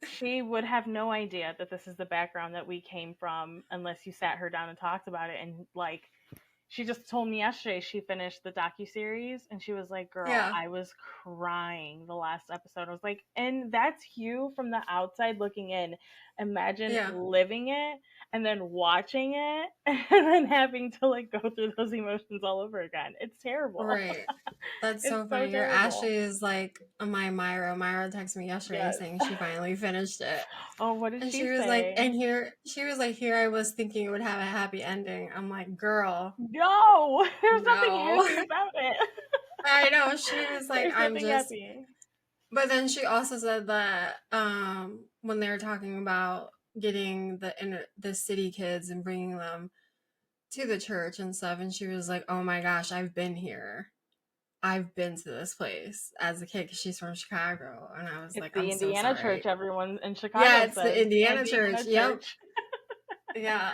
she would have no idea that this is the background that we came from unless you sat her down and talked about it. And like, she just told me yesterday she finished the docu-series and she was like, girl, Yeah. I was crying the last episode. I was like, and that's you from the outside looking in. Imagine Yeah. living it and then watching it and then having to like go through those emotions all over again. It's terrible. Right. That's It's so so funny. Your terrible. Ashley is like my Myra. Myra texted me yesterday Yes. saying she finally finished it. Oh, what did And she she was like, say? and here I was thinking it would have a happy ending. I'm like, girl, No, there's nothing no. happy about it. I know. She was like, There's I'm nothing just, happy. but then she also said that when they were talking about getting the city kids and bringing them to the church and stuff, and she was like, oh my gosh, I've been here. I've been to this place as a kid because she's from Chicago. And I was It's like, the I'm so Indiana church sorry. everyone in Yeah, Chicago it's the says. The Indiana church. Indiana Yep. church. Yeah.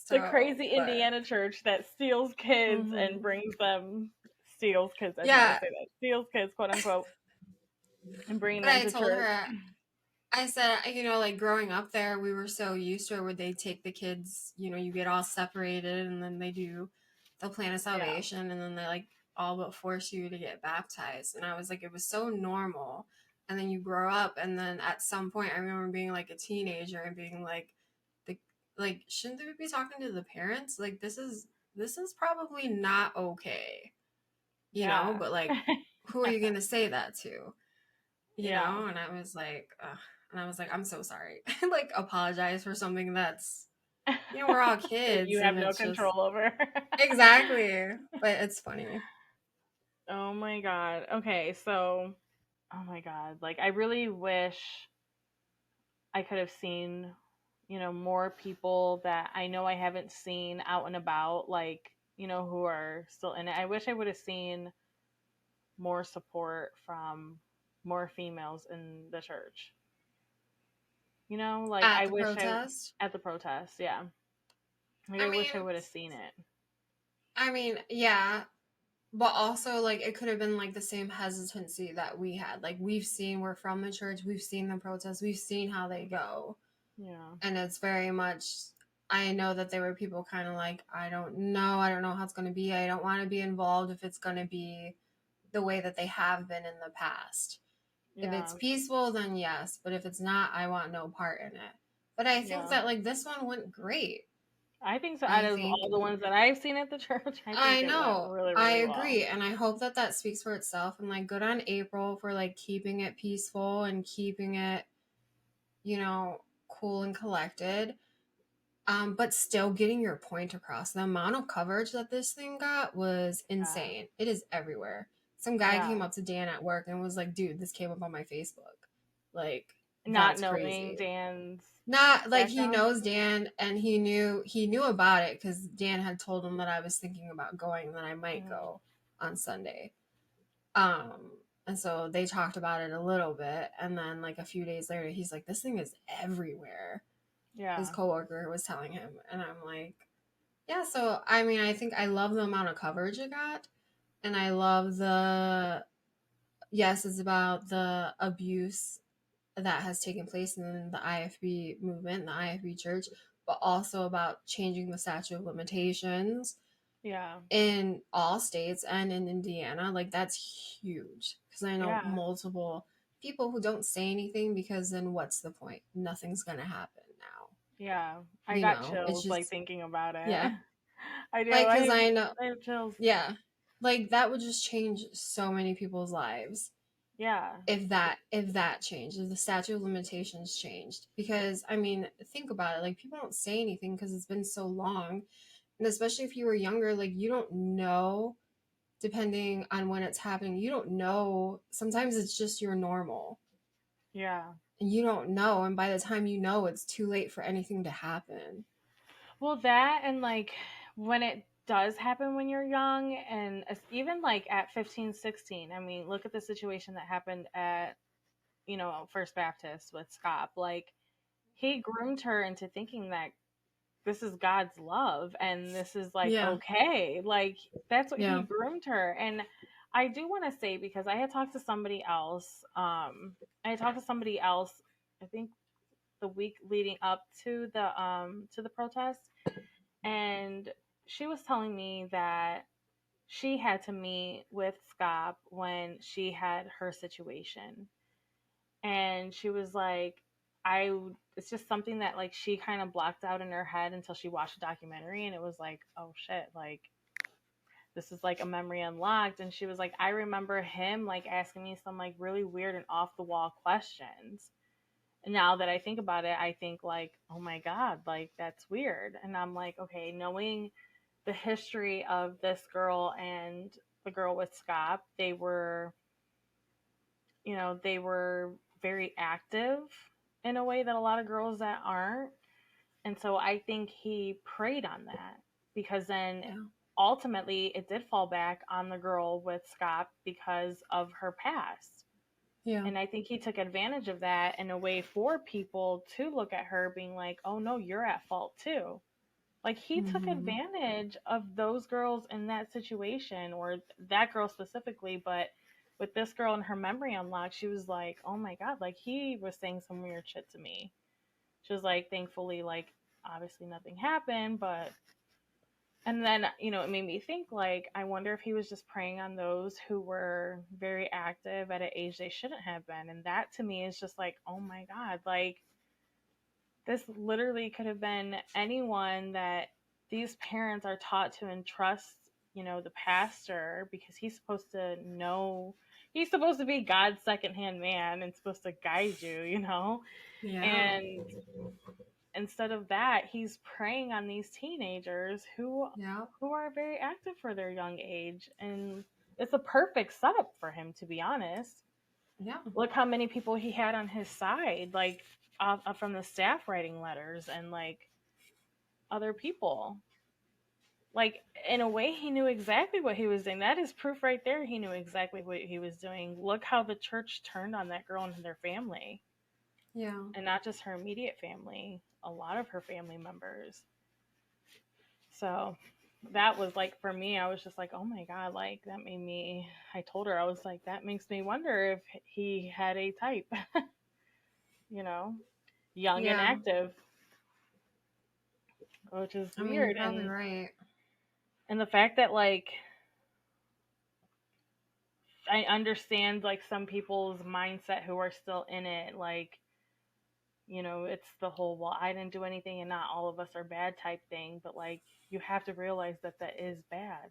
The So, crazy but Indiana church that steals kids and mhm. brings them, steals kids, I shouldn't Yeah. say that, steals kids, quote unquote, and bringing But them I to told church. her, I said, like growing up there, we were so used to it where they take the kids, you get all separated and then they'll plan a Yeah. salvation and then they like all but force you to get baptized. And I was like, it was so normal. And then you grow up and then at some point I remember being like a teenager and being like, the shouldn't they be talking to the parents? Like this is probably not okay. Yeah. But like who are you gonna say that to? Yeah. And I was like, ugh. And I was like, I'm so sorry. Like, apologize for something that's, we're all That kids you have and no it's just control over. exactly. But it's funny. Oh my god. Okay, so oh my god. Like, I really wish I could have seen, more people that I know I haven't seen out and about, like, who are still in it. I wish I would have seen more support from more females in the church. Like, At I the wish I, protest. at the protest, yeah. Like, I I mean, wish I would have seen it. yeah, but also like it could have been like the same hesitancy that we had. Like we're from the church, we've seen the protests, we've seen how they go. Yeah. And it's very much I know that there were people kind of like, I don't know how it's going to be. I don't want to be involved if it's going to be the way that they have been in the past. If it's Yeah. peaceful, then yes. But if it's not, I want no part in it. But I think Yeah. that like this one went great. I think so. Out I of think all the ones that I've seen at the church, I think I it went know. really, I really well. agree. And I hope that that speaks for itself. And like good on April for like keeping it peaceful and keeping it, cool and collected. But still getting your point across. The amount of coverage that this thing got was Yeah. insane. It is everywhere. Some guy Yeah. came up to Dan at work and was like, dude, this came up on my Facebook. Like, Not that's knowing crazy. Dan's Not like he background. knows Dan and he knew about it because Dan had told him that I was thinking about going and that I might Mm-hmm. go on Sunday. And so they talked about it a little bit, and then like a few days later, he's like, "This thing is everywhere." His Yeah. coworker was telling him, and I'm like, "Yeah." So I mean, I think I love the amount of coverage it got, and I love yes, it's about the abuse that has taken place in the IFB movement, the IFB church, but also about changing the statute of limitations Yeah. in all states and in Indiana. Like that's huge because I know Yeah. multiple people who don't say anything because then what's the point? Nothing's gonna happen now. Yeah. I got It's chills like just thinking about it. yeah, I do. like because I know I have chills. yeah, like that would just change so many people's lives Yeah. if that changed, if the statute of limitations changed. Because I mean, think about it. Like people don't say anything because it's been so long, and especially if you were younger, like you don't know depending on when it's happening. You don't know. Sometimes it's just your normal. Yeah. And you don't know. And by the time you know, it's too late for anything to happen. Well, that and like when it does happen when you're young, and even like at 15, 16. I mean, look at the situation that happened at, First Baptist with Scott. Like, he groomed her into thinking that this is God's love and this is like Yeah. okay. Like, that's what he Yeah. groomed her. And I do want to say, because I had talked to somebody else, I think the week leading up to the protest, and she was telling me that she had to meet with Scott when she had her situation. And she was like, it's just something that like she kind of blocked out in her head until she watched a documentary, and it was like, oh shit, like this is like a memory unlocked. And she was like, I remember him like asking me some like really weird and off the wall questions. And now that I think about it, I think like, oh my God, like that's weird. And I'm like, okay, knowing the history of this girl and the girl with Scott, they were very active in a way that a lot of girls that aren't. And so I think he preyed on that, because then Yeah. ultimately it did fall back on the girl with Scott because of her past. Yeah. And I think he took advantage of that in a way for people to look at her being like, oh no, you're at fault too. Like, he took Mm-hmm. advantage of those girls in that situation, or that girl specifically. But with this girl and her memory unlocked, she was like, oh my God, like he was saying some weird shit to me. She was like, thankfully, like, obviously nothing happened, but. And then, it made me think, like, I wonder if he was just preying on those who were very active at an age they shouldn't have been. And that to me is just like, oh my God, like, this literally could have been anyone that these parents are taught to entrust, the pastor, because he's supposed to know, he's supposed to be God's secondhand man and supposed to guide you. Yeah. And instead of that, he's preying on these teenagers who Yeah. who are very active for their young age. And it's a perfect setup for him, to be honest. Yeah. Look how many people he had on his side, like from the staff writing letters and like other people. Like, in a way, he knew exactly what he was doing. That is proof right there. He knew exactly what he was doing. Look how the church turned on that girl and their family, Yeah. and not just her immediate family, a lot of her family members. So that was like, for me, I was just like, oh my God, like that made me, I told her, I was like, that makes me wonder if he had a type, you know, young and Yeah. active, which is I mean, you're weird. probably And right. the fact that, like, I understand like some people's mindset who are still in it, like, it's the whole, well, I didn't do anything and not all of us are bad type thing. But like, you have to realize that that is bad.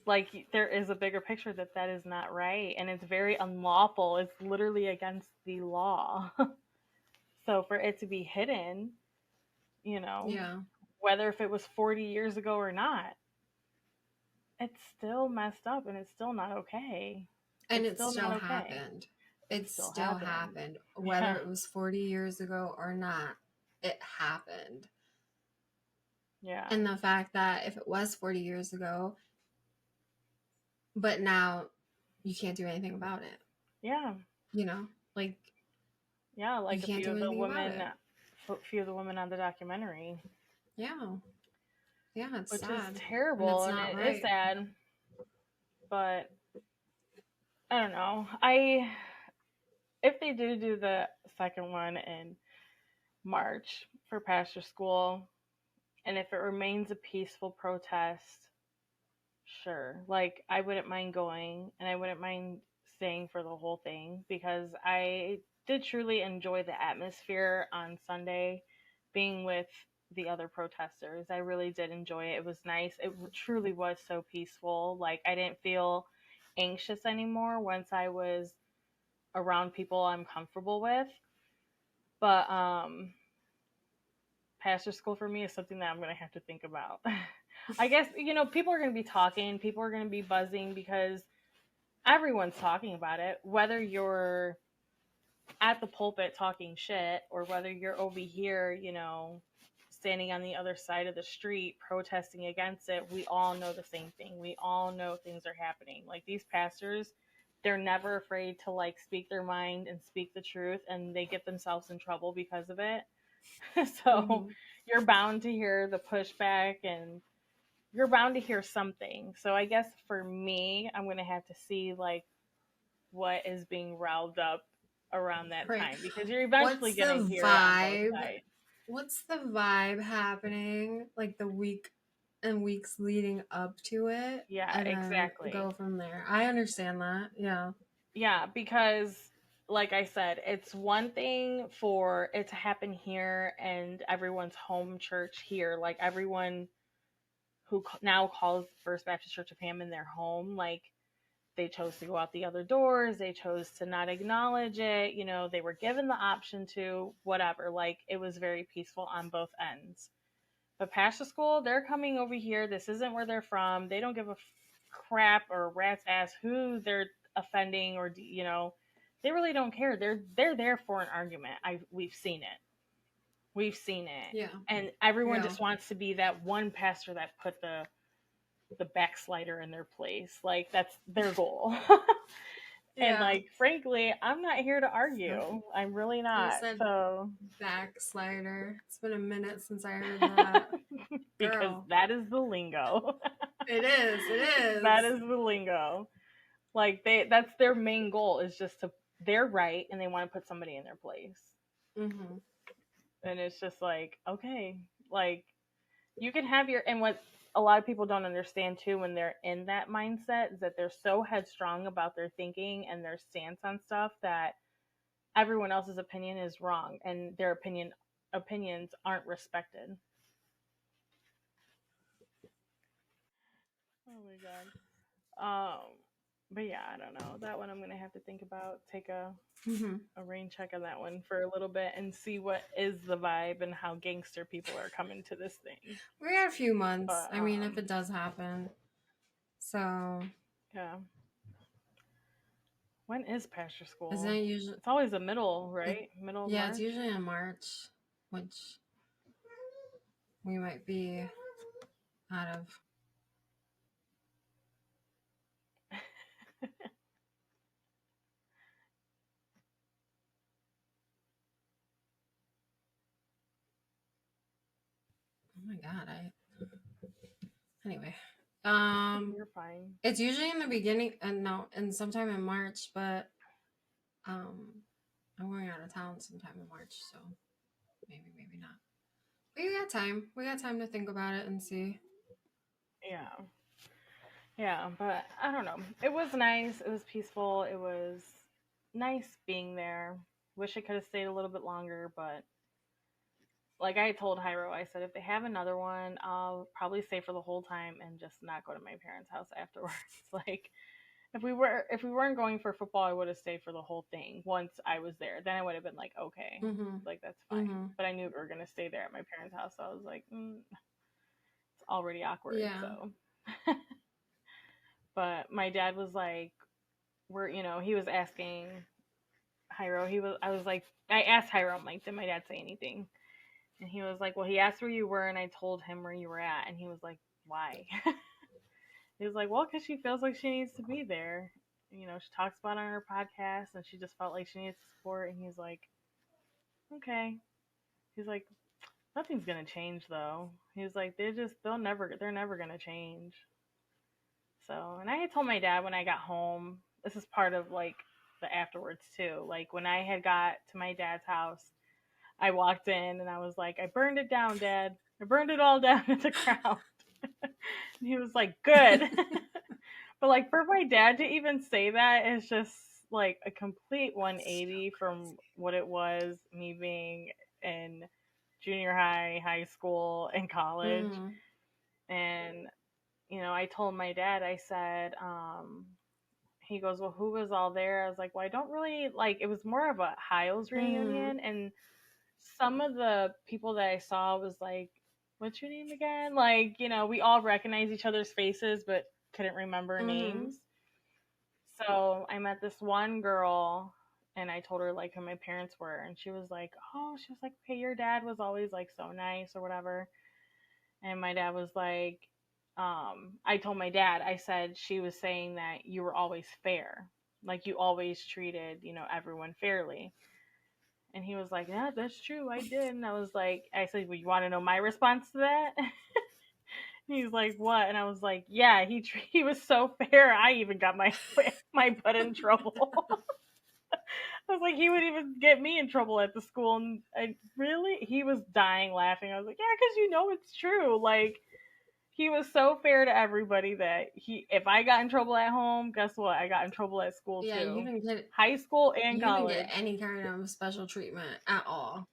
Like, there is a bigger picture that that is not right, and it's very unlawful. It's literally against the law. So for it to be hidden, you know Yeah. whether if it was 40 years ago or not, it's still messed up, and it's still not okay. And It's it still still not okay. happened. It's It still still happening. happened. Yeah. Whether it was 40 years ago or not, it happened. Yeah. And the fact that if it was 40 years ago, but now you can't do anything about it, Yeah. like Yeah, you like can't do anything about it. a few of the women on the documentary, Yeah. Yeah, it's which is sad. And terrible, it's and not it is right. sad. But I don't know. I If they do the second one in March for pastor school, and if it remains a peaceful protest, sure. Like, I wouldn't mind going, and I wouldn't mind staying for the whole thing, because I did truly enjoy the atmosphere on Sunday, being with the other protesters. I really did enjoy it. It was nice. It truly was so peaceful. Like, I didn't feel anxious anymore once I was around people I'm comfortable with. But pastor school for me is something that I'm going to have to think about. I guess, people are going to be talking, people are going to be buzzing, because everyone's talking about it, whether you're at the pulpit talking shit or whether you're over here, standing on the other side of the street protesting against it, we all know the same thing. We all know things are happening. Like, these pastors, they're never afraid to like speak their mind and speak the truth, and they get themselves in trouble because of it. So you're bound to hear the pushback, and you're bound to hear something. So I guess for me, I'm going to have to see like what is being riled up around that time, because you're eventually going to hear it on both sides. What's the vibe happening like the week and weeks leading up to it? Yeah, and exactly. Go from there. I understand that. Yeah. Yeah, because like I said, it's one thing for it to happen here and everyone's home church here, like everyone who now calls First Baptist Church of Hammond their home, like they chose to go out the other doors, they chose to not acknowledge it, you know, they were given the option to, whatever, like it was very peaceful on both ends. But Pastor School, they're coming over here, this isn't where they're from, they don't give a crap or rat's ass who they're offending, or you know, they really don't care. They're there for an argument. We've seen it. Yeah. And everyone just wants to be that one pastor that put the backslider in their place. Like, that's their goal. And like, frankly, I'm not here to argue. I'm really not. So backslider. It's been a minute since I heard that. Because that is the lingo. It is. That is the lingo. Like, that's their main goal, is just to, they're right and they want to put somebody in their place. And it's just like, okay, like, you can have your, and what a lot of people don't understand too when they're in that mindset is that they're so headstrong about their thinking and their stance on stuff that everyone else's opinion is wrong and their opinions aren't respected. Oh my god. But yeah, I don't know. That one I'm gonna have to think about. Take a rain check on that one for a little bit and see what is the vibe and how gangster people are coming to this thing. We got a few months. But, I mean, if it does happen. So yeah. When is Pastor School? Isn't it usually? It's always the middle, right? Middle of March? Yeah, it's usually in March, which we might be out of. Oh my god, anyway. You're fine. It's usually in the beginning and sometime in March, but I'm going out of town sometime in March, so maybe not. But we got time. We got time to think about it and see. Yeah, but I don't know. It was nice. It was peaceful. It was nice being there. Wish I could have stayed a little bit longer, but like I told Hyro, I said if they have another one, I'll probably stay for the whole time and just not go to my parents' house afterwards. Like, if we weren't going for football, I would have stayed for the whole thing. Once I was there, then I would have been like, okay, like that's fine. But I knew we were gonna stay there at my parents' house, so I was like, it's already awkward. Yeah. So, but my dad was like, he was asking Hyro. I was like, I asked Hyro, I'm like, did my dad say anything? And he was like, well, he asked where you were, and I told him where you were at. And he was like, why? He was like, well, because she feels like she needs to be there. You know, she talks about it on her podcast, and she just felt like she needs support. And he's like, okay. He's like, nothing's going to change, though. He's like, they're never going to change. So, and I had told my dad when I got home, this is part of, like, the afterwards, too. Like, when I had got to my dad's house, I walked in and I was like, I burned it down, Dad. I burned it all down to the ground. And he was like, good. But like, for my dad to even say that is just like a complete 180 from what it was me being in junior high, high school, and college. And, you know, I told my dad, I said, he goes, well, who was all there? I was like, well, I don't really, like, it was more of a Hyles reunion. And some of the people that I saw was like, what's your name again? Like, you know, we all recognize each other's faces, but couldn't remember names. So I met this one girl and I told her like who my parents were, and she was like, okay, your dad was always like so nice or whatever. And my dad was like, I told my dad, I said, she was saying that you were always fair. Like you always treated, everyone fairly. And he was like, yeah, that's true. I did. And I said, well, you want to know my response to that? He's like, what? And I was like, yeah, he was so fair. I even got my butt in trouble. I was like, he would even get me in trouble at the school. And he was dying laughing. I was like, yeah, because it's true. Like, he was so fair to everybody that if I got in trouble at home, guess what? I got in trouble at school too. You didn't get high school and college. You didn't get any kind of special treatment at all.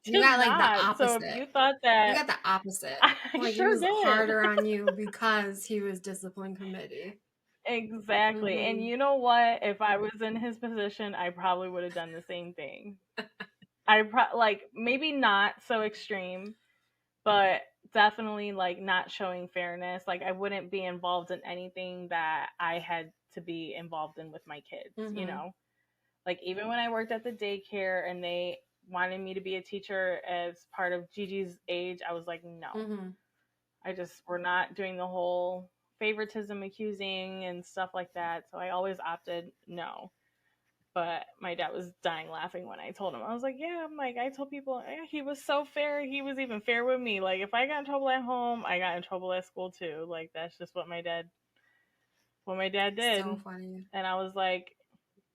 You got like the opposite. So if you thought that, you got the opposite. Like sure he was harder on you because he was discipline committee. Exactly. Mm-hmm. And you know what? If I was in his position, I probably would have done the same thing. Maybe not so extreme, but definitely like not showing fairness. Like I wouldn't be involved in anything that I had to be involved in with my kids, mm-hmm. Like even when I worked at the daycare and they wanted me to be a teacher as part of Gigi's age, I was like, no. Mm-hmm. We're not doing the whole favoritism accusing and stuff like that. So I always opted no. But my dad was dying laughing when I told him. I was like, yeah, I told people, he was so fair. He was even fair with me. Like, if I got in trouble at home, I got in trouble at school too. Like, that's just what my dad did. So funny. And I was like,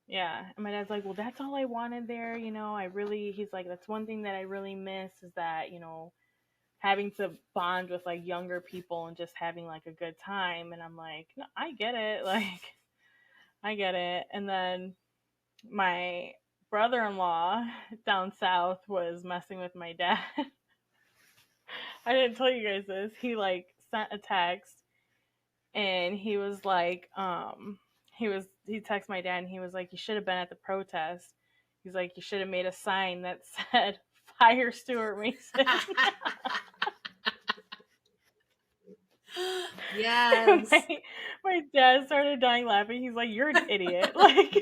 yeah. And my dad's like, well, that's all I wanted there. He's like, that's one thing that I really miss is that, having to bond with like younger people and just having like a good time. And I'm like, no, I get it. Like, I get it. And then my brother-in-law down south was messing with my dad. I didn't tell you guys this. He like sent a text and he was like, he texted my dad and he was like, you should have been at the protest. He's like, you should have made a sign that said fire Stuart Mason. Yes. My dad started dying laughing. He's like, you're an idiot. Like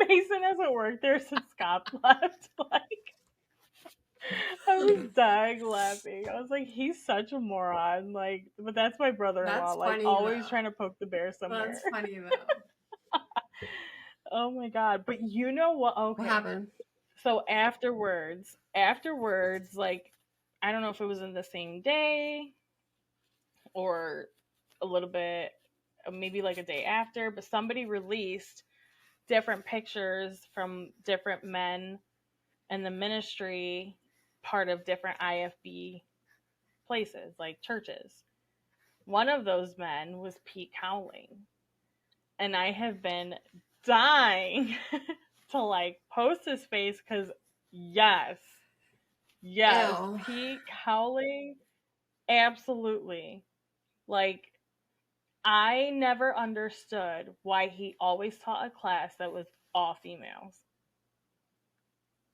Mason hasn't worked there since Scott left. Like I was dying laughing. I was like, he's such a moron. Like, but that's my brother-in-law. That's like funny, always trying to poke the bear somewhere. That's funny though. Oh my god. But you know what? Okay. What happened? So afterwards, like, I don't know if it was in the same day or a little bit, maybe like a day after, but somebody released different pictures from different men and the ministry part of different IFB places, like churches. One of those men was Pete Cowling. And I have been dying to like post his face because yes, ew. Pete Cowling, absolutely. Like, I never understood why he always taught a class that was all females.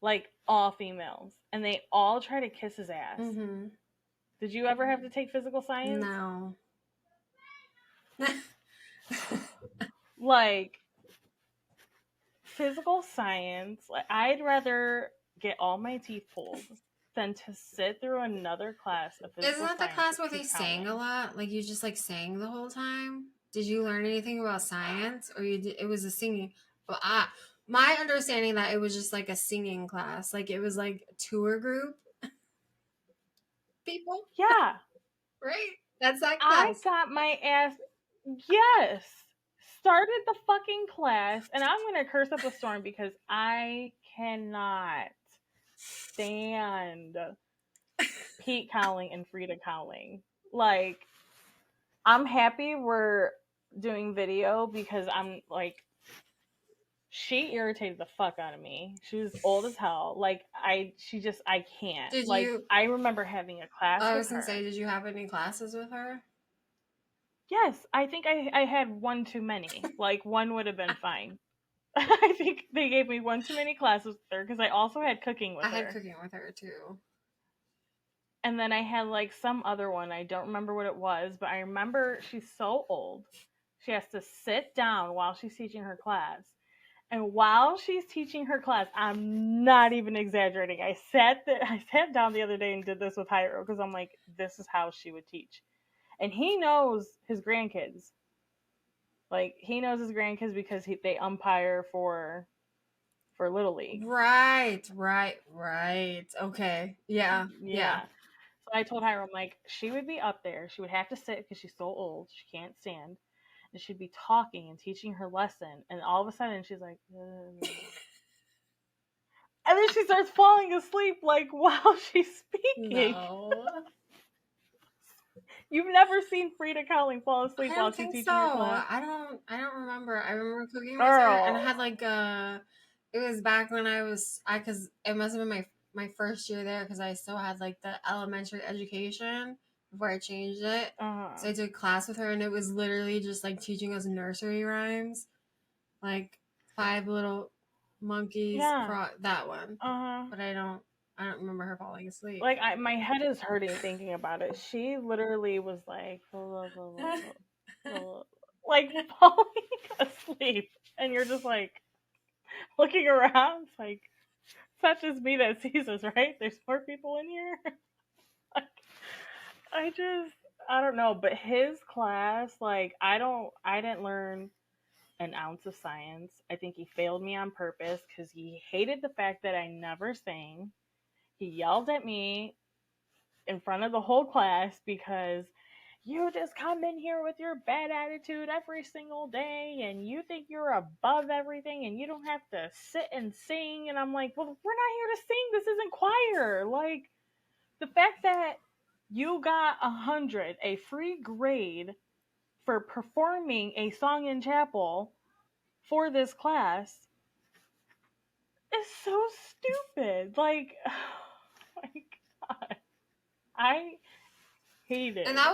Like, all females. And they all try to kiss his ass. Mm-hmm. Did you ever have to take physical science? No. Like, physical science, like, I'd rather get all my teeth pulled than to sit through another class of physical science. Isn't that the class where they sang a lot? Like, you just, like, sang the whole time? Did you learn anything about science? Or it was a singing... Well, my understanding that it was just, like, a singing class. Like, it was, like, a tour group. People? Yeah. Right? That's that class. I got my ass... Yes! Started the fucking class, and I'm going to curse up a storm because I cannot stand Pete Cowling and Frida Cowling. Like, I'm happy we're doing video because I'm like, she irritated the fuck out of me. She was old as hell. Like, I can't. I remember having a class with her. I was going to say, did you have any classes with her? Yes, I think I had one too many. Like, one would have been fine. I think they gave me one too many classes with her because I also had cooking with her. I had cooking with her too. And then I had like some other one. I don't remember what it was, but I remember she's so old. She has to sit down while she's teaching her class. And while she's teaching her class, I'm not even exaggerating. I sat down the other day and did this with Hyro because I'm like, this is how she would teach. And he knows his grandkids. Like, he knows his grandkids because they umpire for Little League. Right. Okay. Yeah. So I told Hyro, I'm like, she would be up there. She would have to sit because she's so old. She can't stand. And she'd be talking and teaching her lesson. And all of a sudden, she's like, and then she starts falling asleep, like, while she's speaking. No. You've never seen Frida Kahling fall asleep while she's teaching her class? I don't remember. I remember cooking with Girl. her, and I had like it was back when because it must have been my first year there because I still had like the elementary education before I changed it. So I did class with her, and it was literally just like teaching us nursery rhymes, like Five Little Monkeys, that one. But I don't remember her falling asleep. Like, my head is hurting thinking about it. She literally was like, like falling asleep, and you're just like looking around. It's like, it's not just me that sees us, right? There's more people in here. Like, I don't know. But his class, like, I didn't learn an ounce of science. I think he failed me on purpose because he hated the fact that I never sang. He yelled at me in front of the whole class because you just come in here with your bad attitude every single day and you think you're above everything and you don't have to sit and sing. And I'm like, well, we're not here to sing. This isn't choir. Like, the fact that you got 100, a free grade for performing a song in chapel for this class is so stupid. Like, oh my God. I hated. And that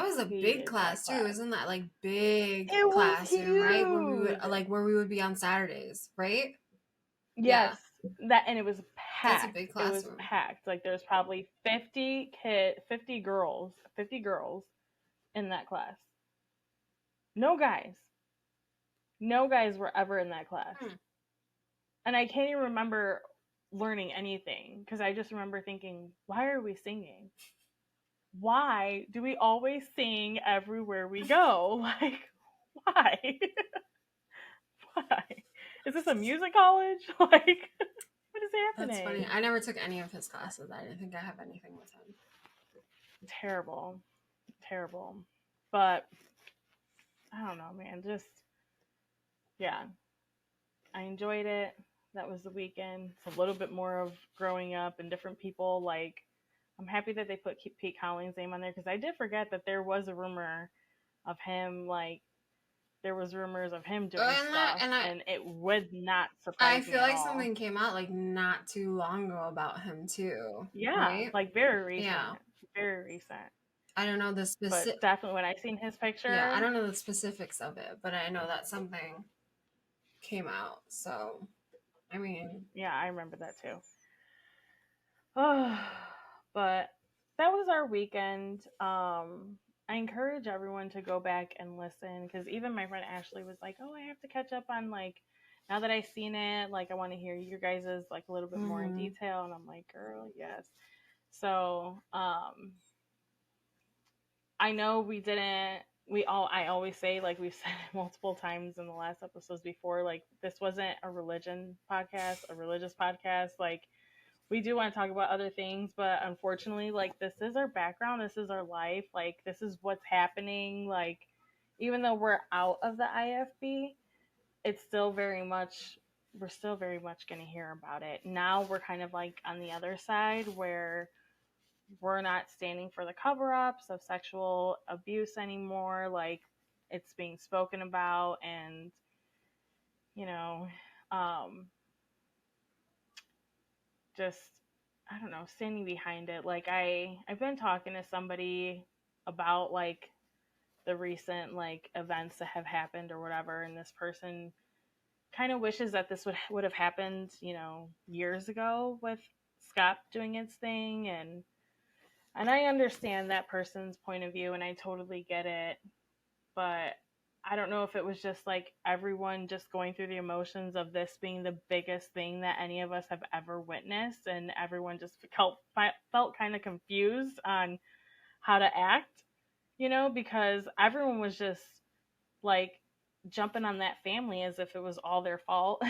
was a big class too. Isn't that like big classroom, right? Where we would be on Saturdays, right? Yes. Yeah. That, and it was packed. That's a big classroom. It was packed. Like, there's probably 50 girls in that class. No guys were ever in that class. And I can't even remember learning anything because I just remember thinking, why are we singing? Why do we always sing everywhere we go? Like, why? Why? Is this a music college? Like, what is happening? That's funny. I never took any of his classes. I didn't think I have anything with him. Terrible. But I don't know, man. Just, yeah. I enjoyed it. That was the weekend. It's a little bit more of growing up and different people. Like, I'm happy that they put Pete Collins' name on there because I did forget that there was a rumor of him, like, there was rumors of him doing stuff, and it would not surprise me. I feel like something came out like not too long ago about him too. Yeah, right? Like very recent. Yeah. Very recent. I don't know the specifics. But definitely when I seen his picture. Yeah, I don't know the specifics of it, but I know that something came out. So, I mean. Yeah, I remember that too. Oh, but that was our weekend. I encourage everyone to go back and listen because even my friend Ashley was like, "Oh, I have to catch up on, like, now that I've seen it, like, I want to hear your guys's, like, a little bit more in detail." And I'm like, "Girl, yes." So, I know I always say, like we've said it multiple times in the last episodes before, like, this wasn't a religious podcast. Like, we do want to talk about other things, but unfortunately, like, this is our background. This is our life. Like, this is what's happening. Like, even though we're out of the IFB, we're still very much going to hear about it. Now we're kind of like on the other side where we're not standing for the cover-ups of sexual abuse anymore. Like, it's being spoken about and, just, I don't know, standing behind it. Like, I've been talking to somebody about, like, the recent, like, events that have happened or whatever, and this person kind of wishes that this would have happened, years ago with Schaap doing its thing, and I understand that person's point of view, and I totally get it, but I don't know if it was just like everyone just going through the emotions of this being the biggest thing that any of us have ever witnessed, and everyone just felt kind of confused on how to act, because everyone was just like jumping on that family as if it was all their fault,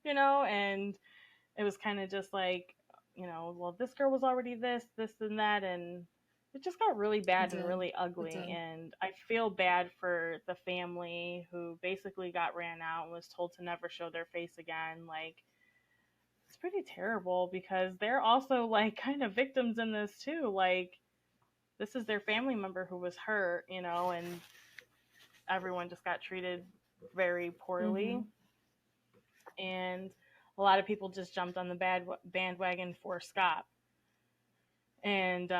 and it was kind of just like, well, this girl was already this, and that, and it just got really bad and really ugly. And I feel bad for the family who basically got ran out and was told to never show their face again. Like, it's pretty terrible because they're also like kind of victims in this too. Like, this is their family member who was hurt, and everyone just got treated very poorly. And a lot of people just jumped on the bandwagon for Schaap. And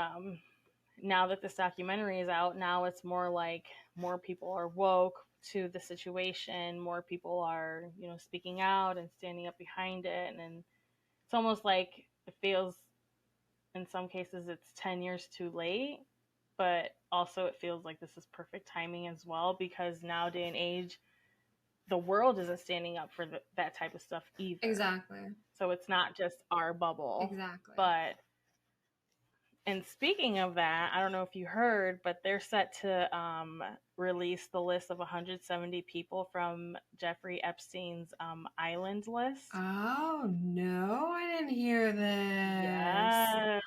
now that this documentary is out, now it's more like more people are woke to the situation. More people are, speaking out and standing up behind it. And it's almost like it feels, in some cases, it's 10 years too late. But also it feels like this is perfect timing as well, because nowadays and age, the world isn't standing up for that type of stuff either. Exactly. So it's not just our bubble. Exactly. But, and speaking of that, I don't know if you heard, but they're set to release the list of 170 people from Jeffrey Epstein's island list. Oh, no, I didn't hear this.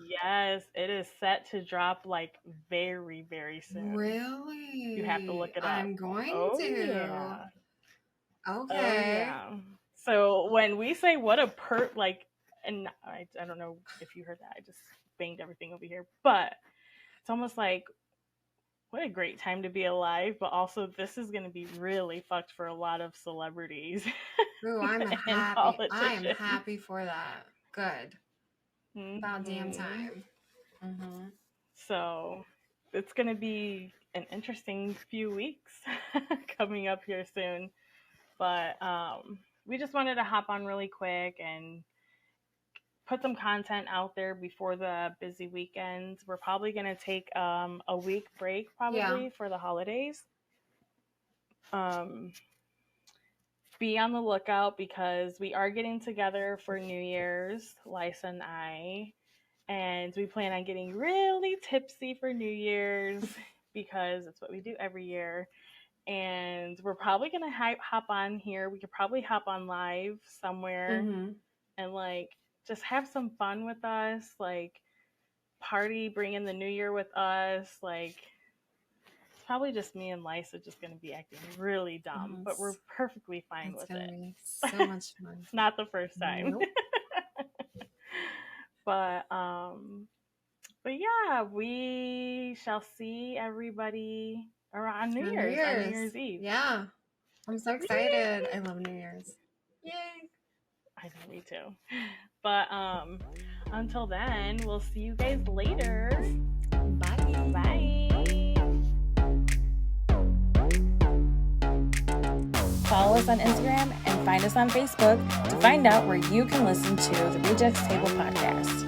Yes, it is set to drop like very, very soon. Really? You have to look it up. I'm going to. Yeah. Okay. Yeah. So when we say what a and I don't know if you heard that, I just banged everything over here, but it's almost like, what a great time to be alive, but also this is going to be really fucked for a lot of celebrities. Ooh, I'm happy. I am happy for that. Good. About damn time. So it's going to be an interesting few weeks coming up here soon. But we just wanted to hop on really quick and put some content out there before the busy weekends. We're probably going to take a week break for the holidays. Be on the lookout because we are getting together for New Year's, Lysa and I, and we plan on getting really tipsy for New Year's because it's what we do every year. And we're probably going to hop on here. We could probably hop on live somewhere and like just have some fun with us, like party, bring in the new year with us. Like, it's probably just me and Lysa just going to be acting really dumb, but we're perfectly fine with it. It's going to be so much fun. It's not the first time. Nope. But yeah, we shall see everybody around New Year's Eve. Yeah. I'm so excited. I love New Year's. Yay. I know, me too. But until then, we'll see you guys later. Bye. Bye. Follow us on Instagram and find us on Facebook to find out where you can listen to the Rejects Table podcast.